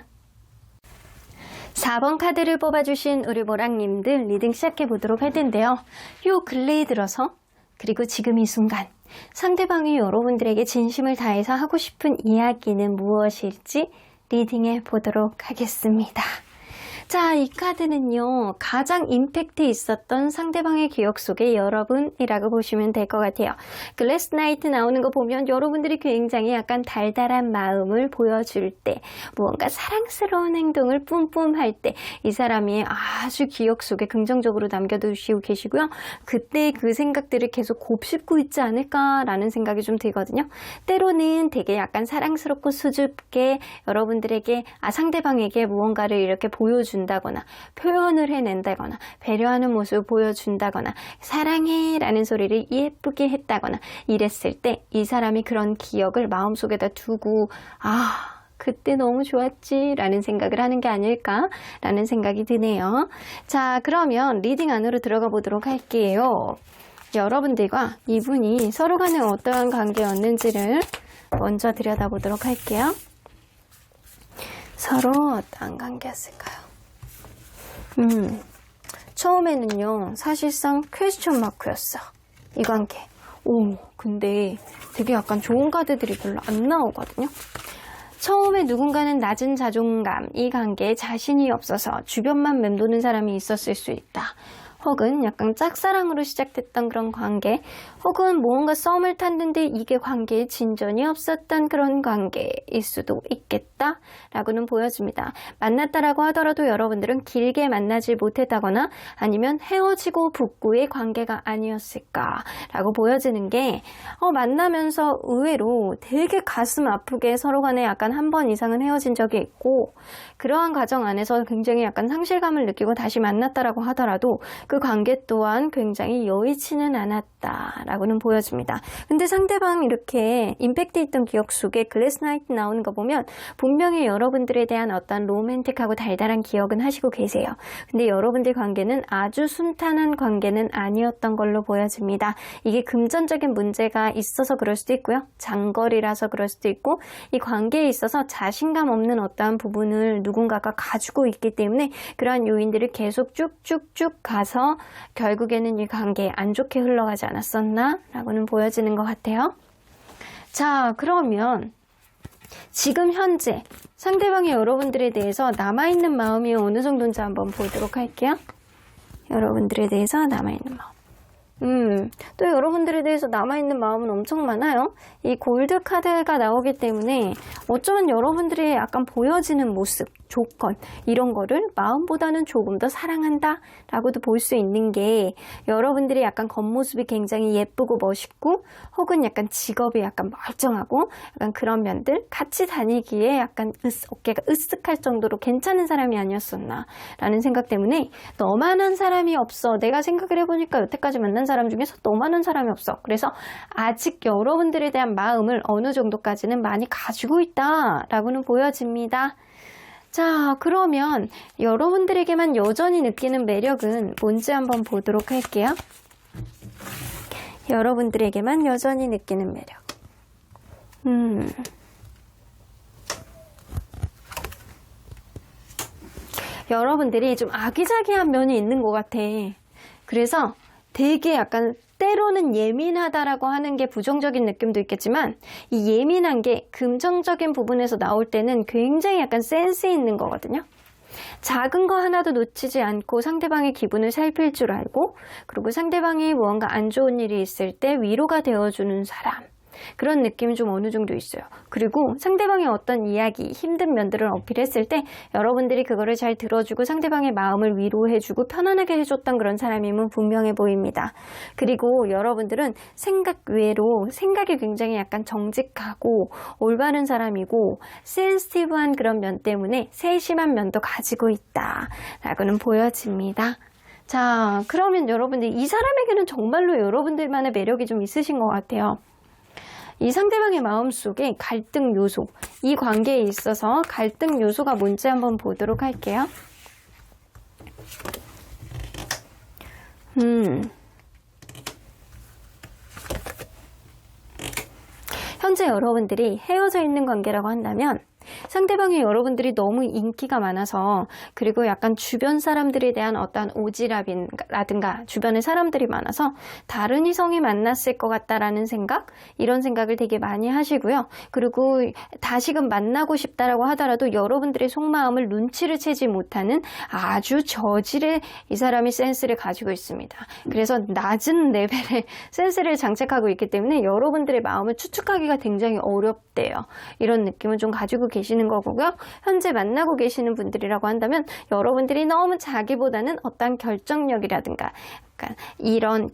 4번 카드를 뽑아주신 우리 모랑님들 리딩 시작해 보도록 할 텐데요. 요 근래에 들어서 그리고 지금 이 순간 상대방이 여러분들에게 진심을 다해서 하고 싶은 이야기는 무엇일지 리딩해 보도록 하겠습니다. 자, 이 카드는요, 가장 임팩트 있었던 상대방의 기억 속의 여러분이라고 보시면 될 것 같아요. 글래스 나이트 나오는 거 보면 여러분들이 굉장히 약간 달달한 마음을 보여줄 때, 무언가 사랑스러운 행동을 뿜뿜할 때, 이 사람이 아주 기억 속에 긍정적으로 남겨두시고 계시고요. 그때 그 생각들을 계속 곱씹고 있지 않을까라는 생각이 좀 들거든요. 때로는 되게 약간 사랑스럽고 수줍게 여러분들에게, 상대방에게 무언가를 이렇게 보여준다거나 표현을 해낸다거나 배려하는 모습을 보여준다거나 사랑해 라는 소리를 예쁘게 했다거나 이랬을 때 이 사람이 그런 기억을 마음속에다 두고 그때 너무 좋았지 라는 생각을 하는 게 아닐까라는 생각이 드네요. 자, 그러면 리딩 안으로 들어가 보도록 할게요. 여러분들과 이분이 서로 간에 어떠한 관계였는지를 먼저 들여다보도록 할게요. 서로 어떠한 관계였을까요? 처음에는요, 사실상 퀘스천 마크였어. 이 관계. 근데 되게 약간 좋은 카드들이 별로 안 나오거든요. 처음에 누군가는 낮은 자존감, 이 관계에 자신이 없어서 주변만 맴도는 사람이 있었을 수 있다. 혹은 약간 짝사랑으로 시작됐던 그런 관계, 혹은 무언가 썸을 탔는데 이게 관계에 진전이 없었던 그런 관계일 수도 있겠다 라고는 보여집니다. 만났다라고 하더라도 여러분들은 길게 만나지 못했다거나 아니면 헤어지고 붓고의 관계가 아니었을까 라고 보여지는 게 만나면서 의외로 되게 가슴 아프게 서로 간에 약간 한 번 이상은 헤어진 적이 있고, 그러한 과정 안에서 굉장히 약간 상실감을 느끼고 다시 만났다라고 하더라도 그 관계 또한 굉장히 여의치는 않았다라고는 보여집니다. 근데 상대방 이렇게 임팩트 있던 기억 속에 글래스 나이트 나오는 거 보면 분명히 여러분들에 대한 어떤 로맨틱하고 달달한 기억은 하시고 계세요. 근데 여러분들 관계는 아주 순탄한 관계는 아니었던 걸로 보여집니다. 이게 금전적인 문제가 있어서 그럴 수도 있고요. 장거리라서 그럴 수도 있고, 이 관계에 있어서 자신감 없는 어떠한 부분을 누군가가 가지고 있기 때문에 그러한 요인들을 계속 쭉쭉쭉 가서 결국에는 이 관계에 안 좋게 흘러가지 않았었나? 라고는 보여지는 것 같아요. 자, 그러면 지금 현재 상대방이 여러분들에 대해서 남아있는 마음이 어느 정도인지 한번 보도록 할게요. 여러분들에 대해서 남아있는 마음. 또 여러분들에 대해서 남아있는 마음은 엄청 많아요. 이 골드 카드가 나오기 때문에 어쩌면 여러분들이 약간 보여지는 모습, 조건 이런 거를 마음보다는 조금 더 사랑한다 라고도 볼 수 있는 게, 여러분들이 약간 겉모습이 굉장히 예쁘고 멋있고 혹은 약간 직업이 약간 멀쩡하고 약간 그런 면들, 같이 다니기에 약간 어깨가 으쓱할 정도로 괜찮은 사람이 아니었었나 라는 생각 때문에 너만한 사람이 없어. 내가 생각을 해보니까 여태까지 만난 사람 중에서 너만한 사람이 없어. 그래서 아직 여러분들에 대한 마음을 어느 정도까지는 많이 가지고 있다 라고는 보여집니다. 자, 그러면 여러분들에게만 여전히 느끼는 매력은 뭔지 한번 보도록 할게요. 여러분들에게만 여전히 느끼는 매력. 여러분들이 좀 아기자기한 면이 있는 것 같아. 그래서 되게 약간 때로는 예민하다라고 하는 게 부정적인 느낌도 있겠지만, 이 예민한 게 긍정적인 부분에서 나올 때는 굉장히 약간 센스 있는 거거든요. 작은 거 하나도 놓치지 않고 상대방의 기분을 살필 줄 알고, 그리고 상대방이 무언가 안 좋은 일이 있을 때 위로가 되어주는 사람, 그런 느낌이 좀 어느 정도 있어요. 그리고 상대방의 어떤 이야기, 힘든 면들을 어필했을 때 여러분들이 그거를 잘 들어주고 상대방의 마음을 위로해주고 편안하게 해줬던 그런 사람임은 분명해 보입니다. 그리고 여러분들은 생각 외로 생각이 굉장히 약간 정직하고 올바른 사람이고 센시티브한 그런 면 때문에 세심한 면도 가지고 있다 라고는 보여집니다. 자, 그러면 여러분들 이 사람에게는 정말로 여러분들만의 매력이 좀 있으신 것 같아요. 이 상대방의 마음속에 갈등 요소, 이 관계에 있어서 갈등 요소가 뭔지 한번 보도록 할게요. 현재 여러분들이 헤어져 있는 관계라고 한다면 상대방이 여러분들이 너무 인기가 많아서, 그리고 약간 주변 사람들에 대한 어떤 오지랖이라든가 주변에 사람들이 많아서 다른 이성이 만났을 것 같다라는 생각, 이런 생각을 되게 많이 하시고요. 그리고 다시금 만나고 싶다라고 하더라도 여러분들의 속마음을 눈치를 채지 못하는 아주 저질의 이 사람이 센스를 가지고 있습니다. 그래서 낮은 레벨의 센스를 장착하고 있기 때문에 여러분들의 마음을 추측하기가 굉장히 어렵대요. 이런 느낌을 좀 가지고 계시는 거고요. 현재 만나고 계시는 분들이라고 한다면 여러분들이 너무 자기보다는 어떤 결정력이라든가 약간 이런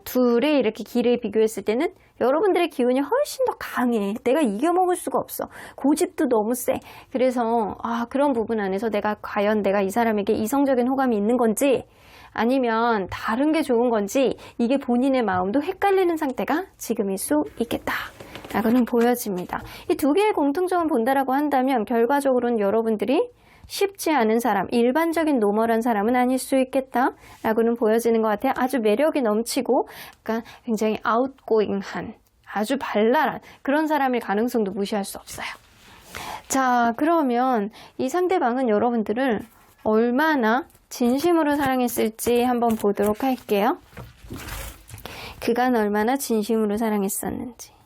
둘의 이렇게 기를 비교했을 때는 여러분들의 기운이 훨씬 더 강해. 내가 이겨먹을 수가 없어. 고집도 너무 세. 그래서 그런 부분 안에서 과연 내가 이 사람에게 이성적인 호감이 있는 건지 아니면 다른 게 좋은 건지, 이게 본인의 마음도 헷갈리는 상태가 지금일 수 있겠다 라고는 보여집니다. 이 두 개의 공통점을 본다라고 한다면 결과적으로는 여러분들이 쉽지 않은 사람, 일반적인 노멀한 사람은 아닐 수 있겠다 라고는 보여지는 것 같아요. 아주 매력이 넘치고 약간 굉장히 아웃고잉한, 아주 발랄한 그런 사람일 가능성도 무시할 수 없어요. 자, 그러면 이 상대방은 여러분들을 얼마나 진심으로 사랑했을지 한번 보도록 할게요. 그간 얼마나 진심으로 사랑했었는지.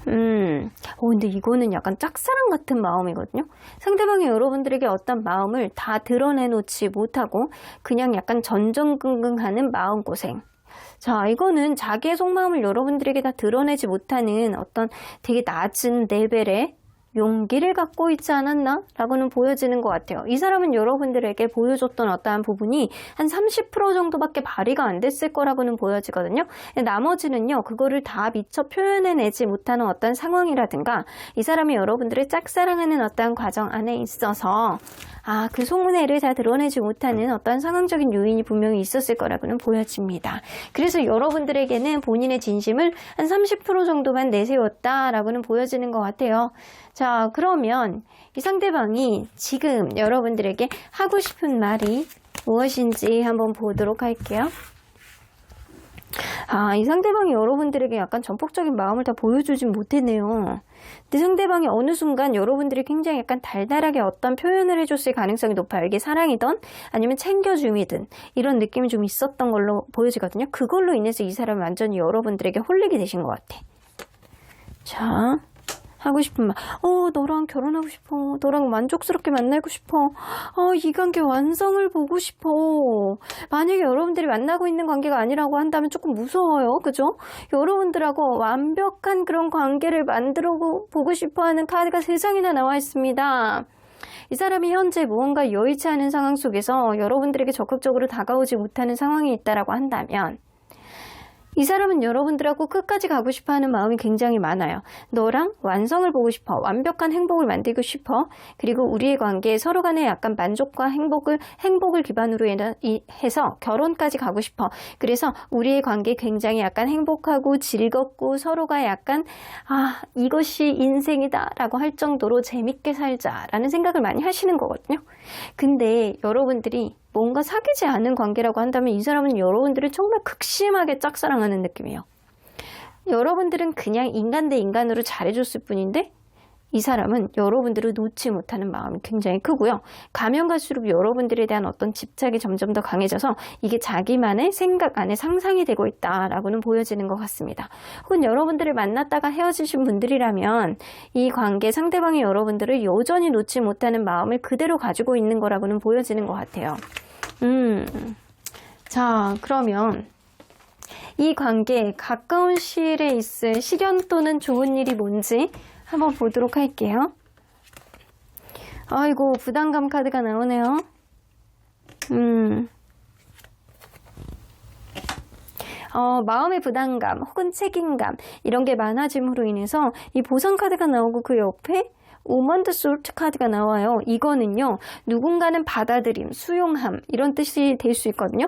근데 이거는 약간 짝사랑 같은 마음이거든요. 상대방이 여러분들에게 어떤 마음을 다 드러내놓지 못하고 그냥 약간 전전긍긍하는 마음고생. 자, 이거는 자기의 속마음을 여러분들에게 다 드러내지 못하는 어떤 되게 낮은 레벨의 용기를 갖고 있지 않았나? 라고는 보여지는 것 같아요. 이 사람은 여러분들에게 보여줬던 어떠한 부분이 한 30% 정도밖에 발휘가 안 됐을 거라고는 보여지거든요. 나머지는요, 그거를 다 미처 표현해내지 못하는 어떤 상황이라든가 이 사람이 여러분들을 짝사랑하는 어떠한 과정 안에 있어서 그 속내를 다 드러내지 못하는 어떤 상황적인 요인이 분명히 있었을 거라고는 보여집니다. 그래서 여러분들에게는 본인의 진심을 한 30% 정도만 내세웠다라고는 보여지는 것 같아요. 자, 그러면 이 상대방이 지금 여러분들에게 하고 싶은 말이 무엇인지 한번 보도록 할게요. 이 상대방이 여러분들에게 약간 전폭적인 마음을 다 보여주진 못했네요. 근데 상대방이 어느 순간 여러분들이 굉장히 약간 달달하게 어떤 표현을 해줬을 가능성이 높아요. 이게 사랑이든 아니면 챙겨줌이든 이런 느낌이 좀 있었던 걸로 보여지거든요. 그걸로 인해서 이 사람이 완전히 여러분들에게 홀리게 되신 것 같아. 자, 하고 싶은 말, 너랑 결혼하고 싶어. 너랑 만족스럽게 만나고 싶어. 이 관계 완성을 보고 싶어. 만약에 여러분들이 만나고 있는 관계가 아니라고 한다면 조금 무서워요. 그죠? 여러분들하고 완벽한 그런 관계를 만들어 보고 싶어 하는 카드가 3장이나 나와 있습니다. 이 사람이 현재 무언가 여의치 않은 상황 속에서 여러분들에게 적극적으로 다가오지 못하는 상황이 있다라고 한다면 이 사람은 여러분들하고 끝까지 가고 싶어하는 마음이 굉장히 많아요. 너랑 완성을 보고 싶어. 완벽한 행복을 만들고 싶어. 그리고 우리의 관계에 서로 간의 약간 만족과 행복을 기반으로 해서 결혼까지 가고 싶어. 그래서 우리의 관계 굉장히 약간 행복하고 즐겁고 서로가 약간 이것이 인생이다 라고 할 정도로 재밌게 살자라는 생각을 많이 하시는 거거든요. 근데 여러분들이 뭔가 사귀지 않은 관계라고 한다면 이 사람은 여러분들을 정말 극심하게 짝사랑하는 느낌이에요. 여러분들은 그냥 인간 대 인간으로 잘해줬을 뿐인데 이 사람은 여러분들을 놓지 못하는 마음이 굉장히 크고요. 가면 갈수록 여러분들에 대한 어떤 집착이 점점 더 강해져서 이게 자기만의 생각 안에 상상이 되고 있다라고는 보여지는 것 같습니다. 혹은 여러분들을 만났다가 헤어지신 분들이라면 이 관계 상대방이 여러분들을 여전히 놓지 못하는 마음을 그대로 가지고 있는 거라고는 보여지는 것 같아요. 자, 그러면 이 관계에 가까운 시일에 있을 실현 또는 좋은 일이 뭔지 한번 보도록 할게요. 아이고, 부담감 카드가 나오네요. 마음의 부담감 혹은 책임감 이런 게 많아짐으로 인해서 이 보상 카드가 나오고 그 옆에 오먼드 솔트 카드가 나와요. 이거는요, 누군가는 받아들임, 수용함 이런 뜻이 될 수 있거든요.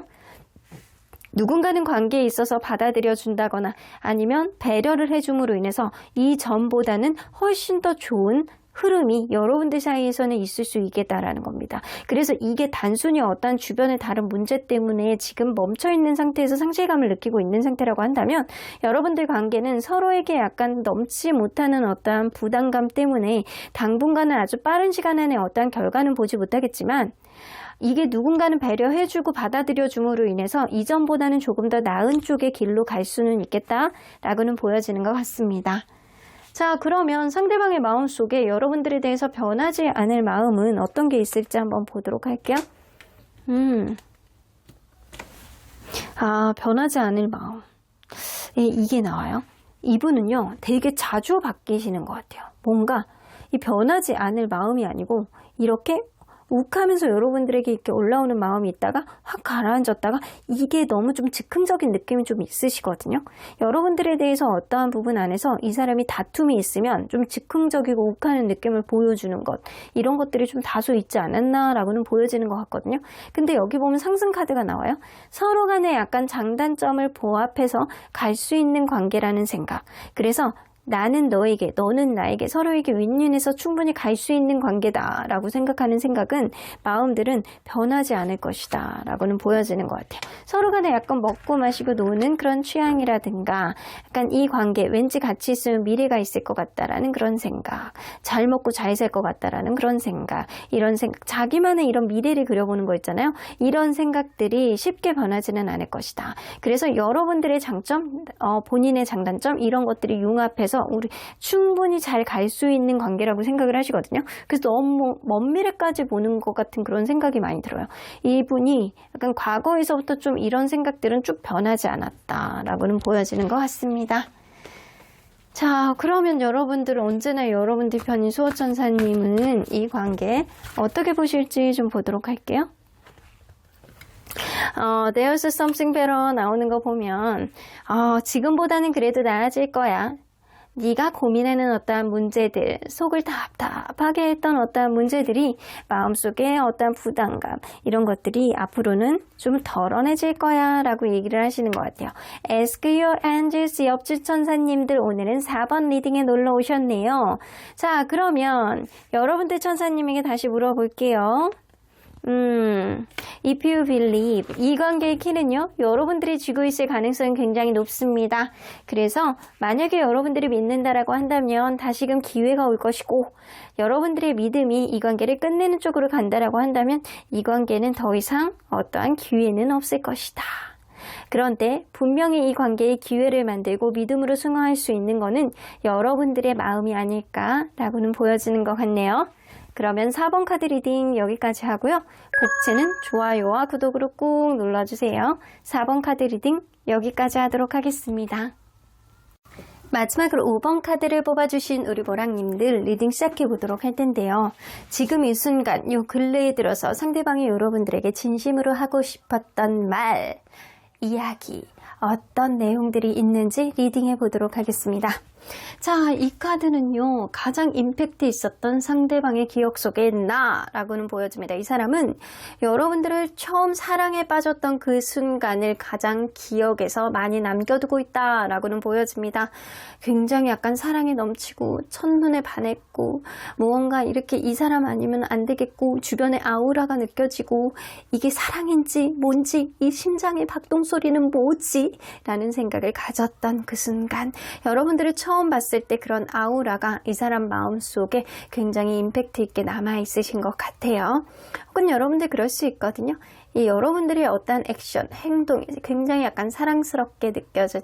누군가는 관계에 있어서 받아들여 준다거나 아니면 배려를 해줌으로 인해서 이전보다는 훨씬 더 좋은 흐름이 여러분들 사이에서는 있을 수 있겠다라는 겁니다. 그래서 이게 단순히 어떤 주변의 다른 문제 때문에 지금 멈춰있는 상태에서 상실감을 느끼고 있는 상태라고 한다면 여러분들 관계는 서로에게 약간 넘지 못하는 어떠한 부담감 때문에 당분간은 아주 빠른 시간 안에 어떠한 결과는 보지 못하겠지만 이게 누군가는 배려해주고 받아들여줌으로 인해서 이전보다는 조금 더 나은 쪽의 길로 갈 수는 있겠다라고는 보여지는 것 같습니다. 자, 그러면 상대방의 마음속에 여러분들에 대해서 변하지 않을 마음은 어떤 게 있을지 한번 보도록 할게요. 변하지 않을 마음. 이게 나와요. 이분은요, 되게 자주 바뀌시는 것 같아요. 뭔가 이 변하지 않을 마음이 아니고 이렇게 욱하면서 여러분들에게 이렇게 올라오는 마음이 있다가 확 가라앉았다가 이게 너무 좀 즉흥적인 느낌이 좀 있으시거든요. 여러분들에 대해서 어떠한 부분 안에서 이 사람이 다툼이 있으면 좀 즉흥적이고 욱하는 느낌을 보여주는 것, 이런 것들이 좀 다소 있지 않았나라고는 보여지는 것 같거든요. 근데 여기 보면 상승 카드가 나와요. 서로 간에 약간 장단점을 보합해서 갈 수 있는 관계라는 생각. 그래서 나는 너에게, 너는 나에게, 서로에게 윈윈해서 충분히 갈 수 있는 관계다라고 생각하는 생각은 마음들은 변하지 않을 것이다 라고는 보여지는 것 같아요. 서로 간에 약간 먹고 마시고 노는 그런 취향이라든가 약간 이 관계 왠지 같이 있으면 미래가 있을 것 같다라는 그런 생각, 잘 먹고 잘 살 것 같다라는 그런 생각, 이런 생각, 자기만의 이런 미래를 그려보는 거 있잖아요. 이런 생각들이 쉽게 변하지는 않을 것이다. 그래서 여러분들의 장점, 본인의 장단점 이런 것들이 융합해서 우리 충분히 잘 갈 수 있는 관계라고 생각을 하시거든요. 그래서 너무 먼 미래까지 보는 것 같은 그런 생각이 많이 들어요. 이분이 약간 과거에서부터 좀 이런 생각들은 쭉 변하지 않았다라고는 보여지는 것 같습니다. 자, 그러면 여러분들은 언제나 여러분들 편인 수호천사님은 이 관계 어떻게 보실지 좀 보도록 할게요. There's something better 나오는 거 보면 지금보다는 그래도 나아질 거야. 네가 고민하는 어떠한 문제들, 속을 답답하게 했던 어떠한 문제들이 마음속에 어떠한 부담감, 이런 것들이 앞으로는 좀 덜어내질 거야 라고 얘기를 하시는 것 같아요. Ask your angels, 옆주천사님들 오늘은 4번 리딩에 놀러 오셨네요. 자, 그러면 여러분들 천사님에게 다시 물어볼게요. If you believe, 이 관계의 키는요, 여러분들이 쥐고 있을 가능성이 굉장히 높습니다. 그래서 만약에 여러분들이 믿는다라고 한다면 다시금 기회가 올 것이고, 여러분들의 믿음이 이 관계를 끝내는 쪽으로 간다라고 한다면 이 관계는 더 이상 어떠한 기회는 없을 것이다. 그런데 분명히 이 관계의 기회를 만들고 믿음으로 승화할 수 있는 것은 여러분들의 마음이 아닐까라고는 보여지는 것 같네요. 그러면 4번 카드 리딩 여기까지 하고요. 복채는 좋아요와 구독으로 꾹 눌러주세요. 4번 카드 리딩 여기까지 하도록 하겠습니다. 마지막으로 5번 카드를 뽑아주신 우리 보랑님들 리딩 시작해 보도록 할 텐데요. 지금 이 순간 요 근래에 들어서 상대방이 여러분들에게 진심으로 하고 싶었던 말, 이야기, 어떤 내용들이 있는지 리딩해 보도록 하겠습니다. 자, 이 카드는요, 가장 임팩트 있었던 상대방의 기억 속에 나라고는 보여집니다. 이 사람은 여러분들을 처음 사랑에 빠졌던 그 순간을 가장 기억에서 많이 남겨두고 있다라고는 보여집니다. 굉장히 약간 사랑에 넘치고 첫눈에 반했고 무언가 이렇게 이 사람 아니면 안 되겠고 주변에 아우라가 느껴지고 이게 사랑인지 뭔지 이 심장의 박동 소리는 뭐지? 라는 생각을 가졌던 그 순간 여러분들을 처음 봤을 때 그런 아우라가 이 사람 마음속에 굉장히 임팩트 있게 남아있으신 것 같아요. 혹은 여러분들 그럴 수 있거든요. 이 여러분들의 어떤 액션, 행동이 굉장히 약간 사랑스럽게 느껴진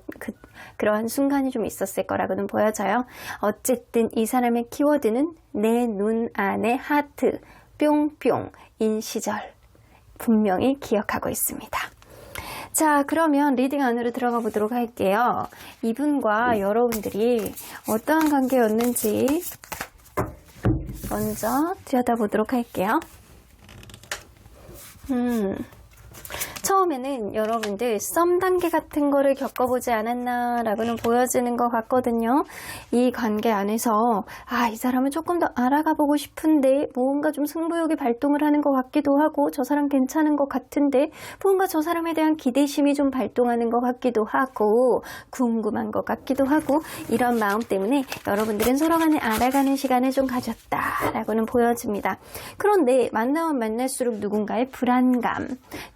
그러한 순간이 좀 있었을 거라고는 보여져요. 어쨌든 이 사람의 키워드는 내 눈 안에 하트, 뿅뿅인 시절 분명히 기억하고 있습니다. 자, 그러면 리딩 안으로 들어가 보도록 할게요. 이분과 여러분들이 어떠한 관계였는지 먼저 들여다보도록 할게요. 처음에는 여러분들 썸 단계 같은 거를 겪어보지 않았나 라고는 보여지는 것 같거든요. 이 관계 안에서 이 사람을 조금 더 알아가 보고 싶은데 뭔가 좀 승부욕이 발동을 하는 것 같기도 하고 저 사람 괜찮은 것 같은데 뭔가 저 사람에 대한 기대심이 좀 발동하는 것 같기도 하고 궁금한 것 같기도 하고 이런 마음 때문에 여러분들은 서로 간에 알아가는 시간을 좀 가졌다 라고는 보여집니다. 그런데 만나면 만날수록 누군가의 불안감,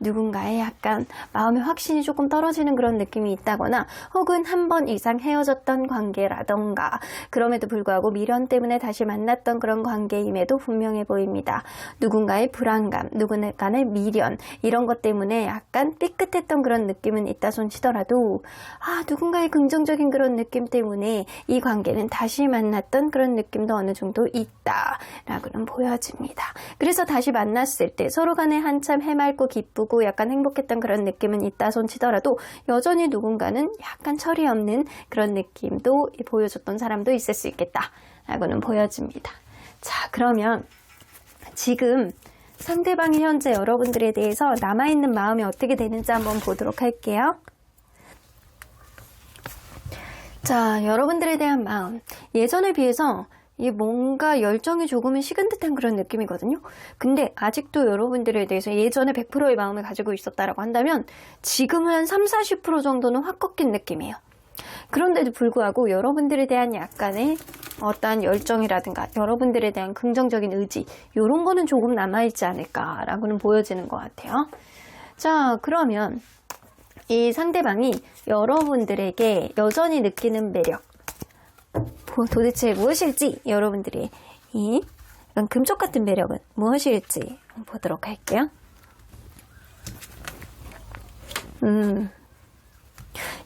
누군가의 약간 마음의 확신이 조금 떨어지는 그런 느낌이 있다거나 혹은 한 번 이상 헤어졌던 관계라던가 그럼에도 불구하고 미련 때문에 다시 만났던 그런 관계임에도 분명해 보입니다. 누군가의 불안감, 누군가의 미련 이런 것 때문에 약간 삐끗했던 그런 느낌은 있다 손치더라도 누군가의 긍정적인 그런 느낌 때문에 이 관계는 다시 만났던 그런 느낌도 어느 정도 있다라고는 보여집니다. 그래서 다시 만났을 때 서로 간에 한참 해맑고 기쁘고 약간 행복했던 그런 느낌은 있다 손치더라도 여전히 누군가는 약간 철이 없는 그런 느낌도 보여줬던 사람도 있을 수 있겠다라고는 보여집니다. 자, 그러면 지금 상대방이 현재 여러분들에 대해서 남아있는 마음이 어떻게 되는지 한번 보도록 할게요. 자, 여러분들에 대한 마음. 예전에 비해서 이 뭔가 열정이 조금은 식은 듯한 그런 느낌이거든요. 근데 아직도 여러분들에 대해서 예전에 100%의 마음을 가지고 있었다라고 한다면 지금은 한 30-40% 정도는 확 꺾인 느낌이에요. 그런데도 불구하고 여러분들에 대한 약간의 어떠한 열정이라든가 여러분들에 대한 긍정적인 의지 이런 거는 조금 남아있지 않을까라고는 보여지는 것 같아요. 자, 그러면 이 상대방이 여러분들에게 여전히 느끼는 매력 도대체 무엇일지 여러분들이 이 약간 금쪽 같은 매력은 무엇일지 보도록 할게요.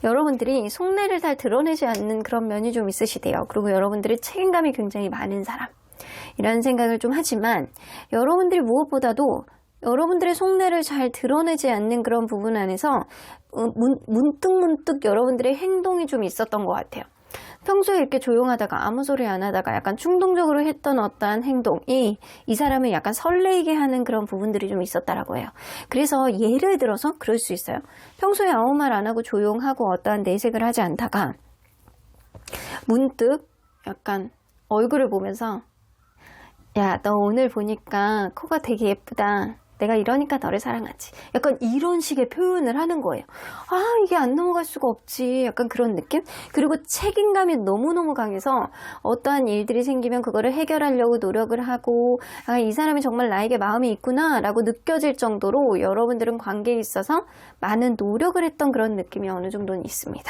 여러분들이 속내를 잘 드러내지 않는 그런 면이 좀 있으시대요. 그리고 여러분들의 책임감이 굉장히 많은 사람 이라는 생각을 좀 하지만 여러분들이 무엇보다도 여러분들의 속내를 잘 드러내지 않는 그런 부분 안에서 문득문득 여러분들의 행동이 좀 있었던 것 같아요. 평소에 이렇게 조용하다가 아무 소리 안 하다가 약간 충동적으로 했던 어떠한 행동이 이 사람을 약간 설레이게 하는 그런 부분들이 좀 있었다라고 해요. 그래서 예를 들어서 그럴 수 있어요. 평소에 아무 말 안 하고 조용하고 어떠한 내색을 하지 않다가 문득 약간 얼굴을 보면서 야, 너 오늘 보니까 코가 되게 예쁘다. 내가 이러니까 너를 사랑하지. 약간 이런 식의 표현을 하는 거예요. 아, 이게 안 넘어갈 수가 없지. 약간 그런 느낌? 그리고 책임감이 너무너무 강해서 어떠한 일들이 생기면 그거를 해결하려고 노력을 하고 아, 이 사람이 정말 나에게 마음이 있구나 라고 느껴질 정도로 여러분들은 관계에 있어서 많은 노력을 했던 그런 느낌이 어느 정도는 있습니다.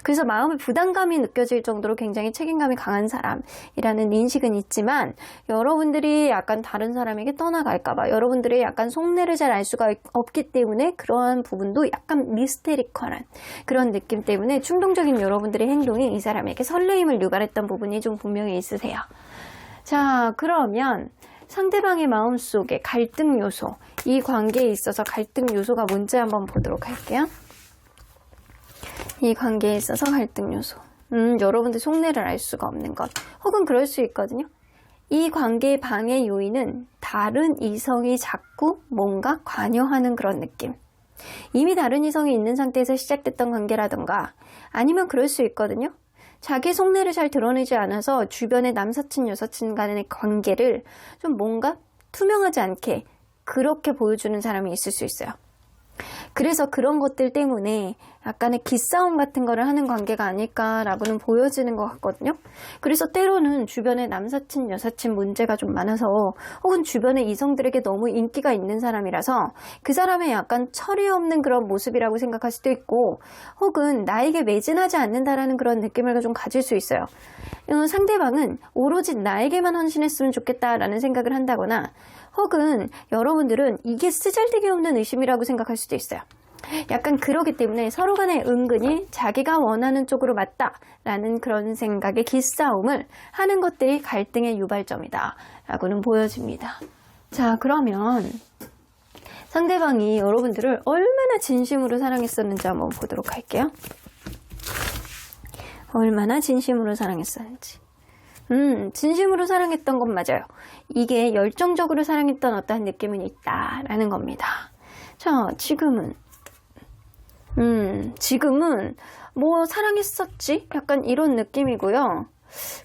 그래서 마음의 부담감이 느껴질 정도로 굉장히 책임감이 강한 사람이라는 인식은 있지만 여러분들이 약간 다른 사람에게 떠나갈까봐 여러분들의 약간 속내를 잘 알 수가 없기 때문에 그러한 부분도 약간 미스테리컬한 그런 느낌 때문에 충동적인 여러분들의 행동이 이 사람에게 설레임을 유발했던 부분이 좀 분명히 있으세요. 자, 그러면 상대방의 마음속에 갈등 요소, 이 관계에 있어서 갈등 요소가 뭔지 한번 보도록 할게요. 이 관계에 있어서 갈등 요소. 여러분들 속내를 알 수가 없는 것. 혹은 그럴 수 있거든요. 이 관계의 방해 요인은 다른 이성이 자꾸 뭔가 관여하는 그런 느낌. 이미 다른 이성이 있는 상태에서 시작됐던 관계라던가 아니면 그럴 수 있거든요. 자기 속내를 잘 드러내지 않아서 주변의 남사친, 여사친 간의 관계를 좀 뭔가 투명하지 않게 그렇게 보여주는 사람이 있을 수 있어요. 그래서 그런 것들 때문에 약간의 기싸움 같은 거를 하는 관계가 아닐까라고는 보여지는 것 같거든요. 그래서 때로는 주변에 남사친, 여사친 문제가 좀 많아서 혹은 주변에 이성들에게 너무 인기가 있는 사람이라서 그 사람의 약간 철이 없는 그런 모습이라고 생각할 수도 있고 혹은 나에게 매진하지 않는다라는 그런 느낌을 좀 가질 수 있어요. 상대방은 오로지 나에게만 헌신했으면 좋겠다라는 생각을 한다거나 혹은 여러분들은 이게 쓰잘데기 없는 의심이라고 생각할 수도 있어요. 약간 그러기 때문에 서로 간에 은근히 자기가 원하는 쪽으로 맞다라는 그런 생각의 기싸움을 하는 것들이 갈등의 유발점이다 라고는 보여집니다. 자, 그러면 상대방이 여러분들을 얼마나 진심으로 사랑했었는지 한번 보도록 할게요. 얼마나 진심으로 사랑했었는지. 진심으로 사랑했던 건 맞아요. 이게 열정적으로 사랑했던 어떠한 느낌은 있다라는 겁니다. 자, 지금은 뭐 사랑했었지? 약간 이런 느낌이고요.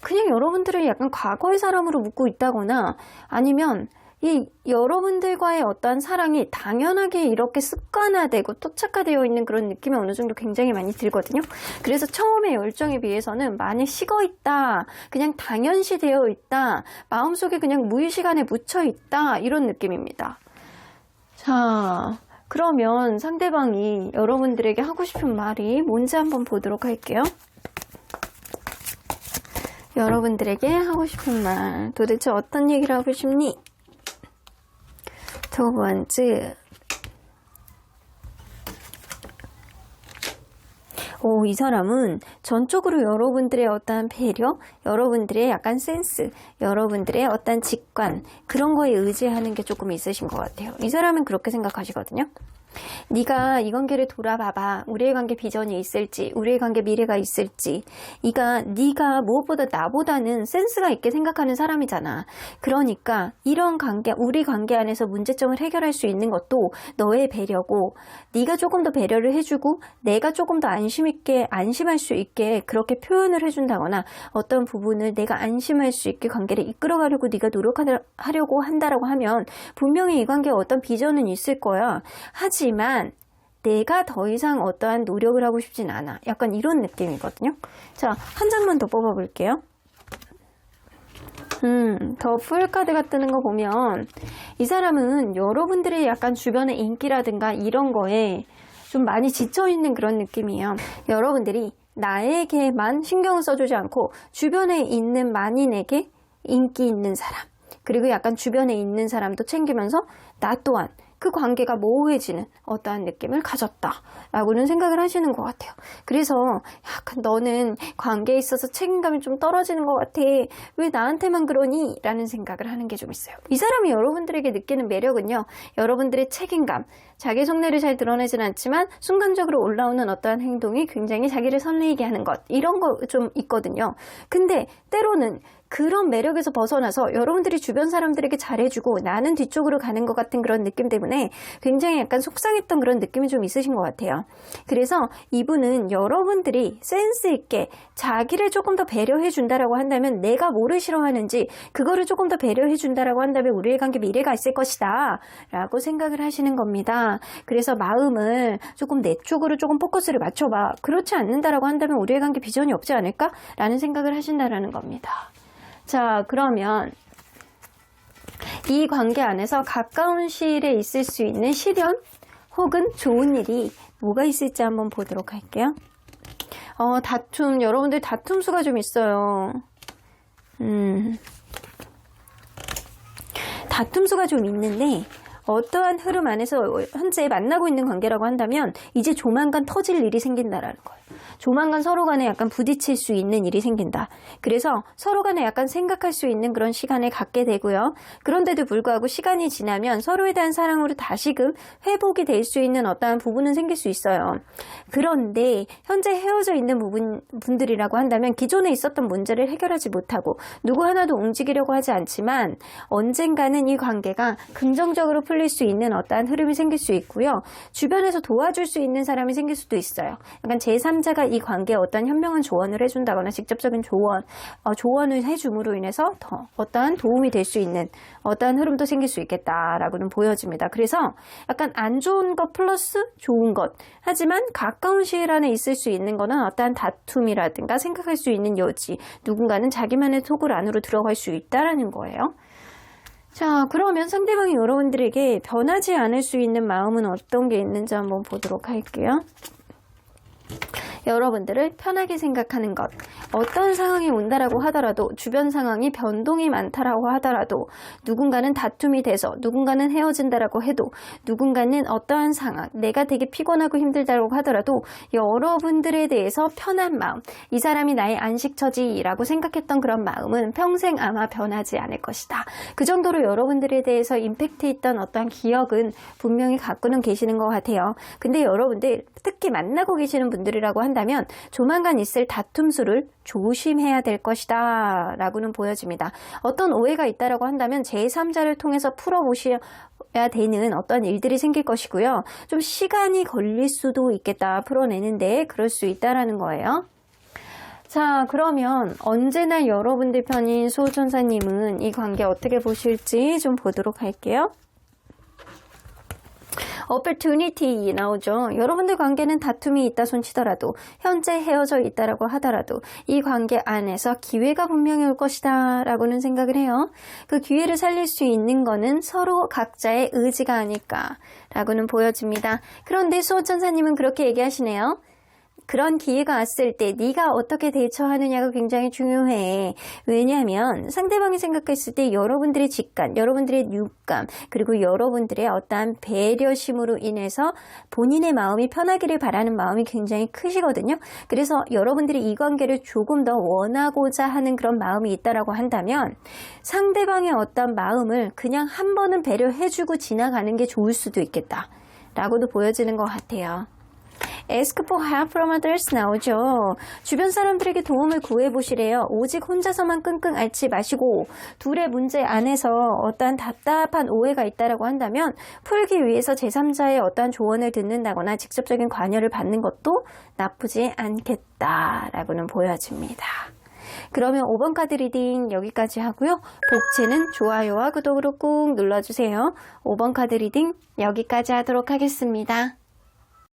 그냥 여러분들을 약간 과거의 사람으로 묻고 있다거나 아니면 이 여러분들과의 어떠한 사랑이 당연하게 이렇게 습관화되고 토착화되어 있는 그런 느낌이 어느 정도 굉장히 많이 들거든요. 그래서 처음에 열정에 비해서는 많이 식어 있다, 그냥 당연시 되어 있다, 마음속에 그냥 무의식 안에 묻혀 있다 이런 느낌입니다. 자, 그러면 상대방이 여러분들에게 하고 싶은 말이 뭔지 한번 보도록 할게요. 여러분들에게 하고 싶은 말 도대체 어떤 얘기를 하고 싶니? 두 번째, 이 사람은 전적으로 여러분들의 어떠한 배려, 여러분들의 약간 센스, 여러분들의 어떠한 직관 그런 거에 의지하는 게 조금 있으신 것 같아요. 이 사람은 그렇게 생각하시거든요. 네가 이 관계를 돌아봐봐. 우리의 관계 비전이 있을지, 우리의 관계 미래가 있을지. 네가 무엇보다 나보다는 센스가 있게 생각하는 사람이잖아. 그러니까 이런 관계, 우리 관계 안에서 문제점을 해결할 수 있는 것도 너의 배려고, 네가 조금 더 배려를 해주고 내가 조금 더 안심할 수 있게 그렇게 표현을 해준다거나 어떤 부분을 내가 안심할 수 있게 관계를 이끌어가려고 네가 노력하려고 한다라고 하면 분명히 이 관계에 어떤 비전은 있을 거야. 하지만 내가 더 이상 어떠한 노력을 하고 싶진 않아. 약간 이런 느낌이거든요. 자, 한 장만 더 뽑아볼게요. 더 풀카드가 뜨는 거 보면 이 사람은 여러분들의 약간 주변의 인기라든가 이런 거에 좀 많이 지쳐있는 그런 느낌이에요. 여러분들이 나에게만 신경을 써주지 않고 주변에 있는 만인에게 인기 있는 사람, 그리고 약간 주변에 있는 사람도 챙기면서 나 또한 그 관계가 모호해지는 어떠한 느낌을 가졌다라고는 생각을 하시는 것 같아요. 그래서 약간 너는 관계에 있어서 책임감이 좀 떨어지는 것 같아. 왜 나한테만 그러니? 라는 생각을 하는 게 좀 있어요. 이 사람이 여러분들에게 느끼는 매력은요. 여러분들의 책임감, 자기 속내를 잘 드러내진 않지만 순간적으로 올라오는 어떠한 행동이 굉장히 자기를 설레게 하는 것, 이런 거 좀 있거든요. 근데 때로는 그런 매력에서 벗어나서 여러분들이 주변 사람들에게 잘해주고 나는 뒤쪽으로 가는 것 같은 그런 느낌 때문에 굉장히 약간 속상했던 그런 느낌이 좀 있으신 것 같아요. 그래서 이분은 여러분들이 센스 있게 자기를 조금 더 배려해 준다라고 한다면 내가 뭐를 싫어하는지 그거를 조금 더 배려해 준다라고 한다면 우리의 관계 미래가 있을 것이다 라고 생각을 하시는 겁니다. 그래서 마음을 조금 내 쪽으로 조금 포커스를 맞춰봐. 그렇지 않는다라고 한다면 우리의 관계 비전이 없지 않을까? 라는 생각을 하신다라는 겁니다. 자, 그러면 이 관계 안에서 가까운 시일에 있을 수 있는 시련 혹은 좋은 일이 뭐가 있을지 한번 보도록 할게요. 다툼, 여러분들 다툼수가 좀 있어요. 다툼수가 좀 있는데 어떠한 흐름 안에서 현재 만나고 있는 관계라고 한다면 이제 조만간 터질 일이 생긴다라는 거예요. 조만간 서로 간에 약간 부딪힐 수 있는 일이 생긴다. 그래서 서로 간에 약간 생각할 수 있는 그런 시간을 갖게 되고요. 그런데도 불구하고 시간이 지나면 서로에 대한 사랑으로 다시금 회복이 될 수 있는 어떠한 부분은 생길 수 있어요. 그런데 현재 헤어져 있는 분들이라고 한다면 기존에 있었던 문제를 해결하지 못하고 누구 하나도 움직이려고 하지 않지만 언젠가는 이 관계가 긍정적으로 풀릴 수 있는 어떠한 흐름이 생길 수 있고요. 주변에서 도와줄 수 있는 사람이 생길 수도 있어요. 약간 제3자가 이 관계에 어떤 현명한 조언을 해준다거나 직접적인 조언을 해줌으로 인해서 더 어떠한 도움이 될 수 있는 어떠한 흐름도 생길 수 있겠다라고는 보여집니다. 그래서 약간 안 좋은 것 플러스 좋은 것. 하지만 가까운 시일 안에 있을 수 있는 거는 어떠한 다툼이라든가 생각할 수 있는 여지. 누군가는 자기만의 속을 안으로 들어갈 수 있다라는 거예요. 자, 그러면 상대방이 여러분들에게 변하지 않을 수 있는 마음은 어떤 게 있는지 한번 보도록 할게요. 여러분들을 편하게 생각하는 것. 어떤 상황이 온다라고 하더라도 주변 상황이 변동이 많다라고 하더라도 누군가는 다툼이 돼서 누군가는 헤어진다라고 해도 누군가는 어떠한 상황 내가 되게 피곤하고 힘들다라고 하더라도 여러분들에 대해서 편한 마음 이 사람이 나의 안식처지라고 생각했던 그런 마음은 평생 아마 변하지 않을 것이다. 그 정도로 여러분들에 대해서 임팩트 있던 어떠한 기억은 분명히 갖고는 계시는 것 같아요. 근데 여러분들 특히 만나고 계시는 분들이라고 한다면 조만간 있을 다툼수를 조심해야 될 것이다 라고는 보여집니다. 어떤 오해가 있다라고 한다면 제3자를 통해서 풀어보셔야 되는 어떤 일들이 생길 것이고요. 좀 시간이 걸릴 수도 있겠다. 풀어내는데 그럴 수 있다라는 거예요. 자, 그러면 언제나 여러분들 편인 수호천사님은 이 관계 어떻게 보실지 좀 보도록 할게요. opportunity 나오죠. 여러분들 관계는 다툼이 있다 손치더라도 현재 헤어져 있다라고 하더라도 이 관계 안에서 기회가 분명히 올 것이다 라고는 생각을 해요. 그 기회를 살릴 수 있는 거는 서로 각자의 의지가 아닐까 라고는 보여집니다. 그런데 수호천사님은 그렇게 얘기하시네요. 그런 기회가 왔을 때 네가 어떻게 대처하느냐가 굉장히 중요해. 왜냐하면 상대방이 생각했을 때 여러분들의 직관, 여러분들의 육감, 그리고 여러분들의 어떠한 배려심으로 인해서 본인의 마음이 편하기를 바라는 마음이 굉장히 크시거든요. 그래서 여러분들이 이 관계를 조금 더 원하고자 하는 그런 마음이 있다라고 한다면 상대방의 어떤 마음을 그냥 한 번은 배려해주고 지나가는 게 좋을 수도 있겠다. 라고도 보여지는 것 같아요. Ask for help from others 나오죠. 주변 사람들에게 도움을 구해보시래요. 오직 혼자서만 끙끙 앓지 마시고 둘의 문제 안에서 어떠한 답답한 오해가 있다라고 한다면 풀기 위해서 제3자의 어떠한 조언을 듣는다거나 직접적인 관여를 받는 것도 나쁘지 않겠다라고는 보여집니다. 그러면 5번 카드 리딩 여기까지 하고요. 복채는 좋아요와 구독으로 꾹 눌러주세요. 5번 카드 리딩 여기까지 하도록 하겠습니다.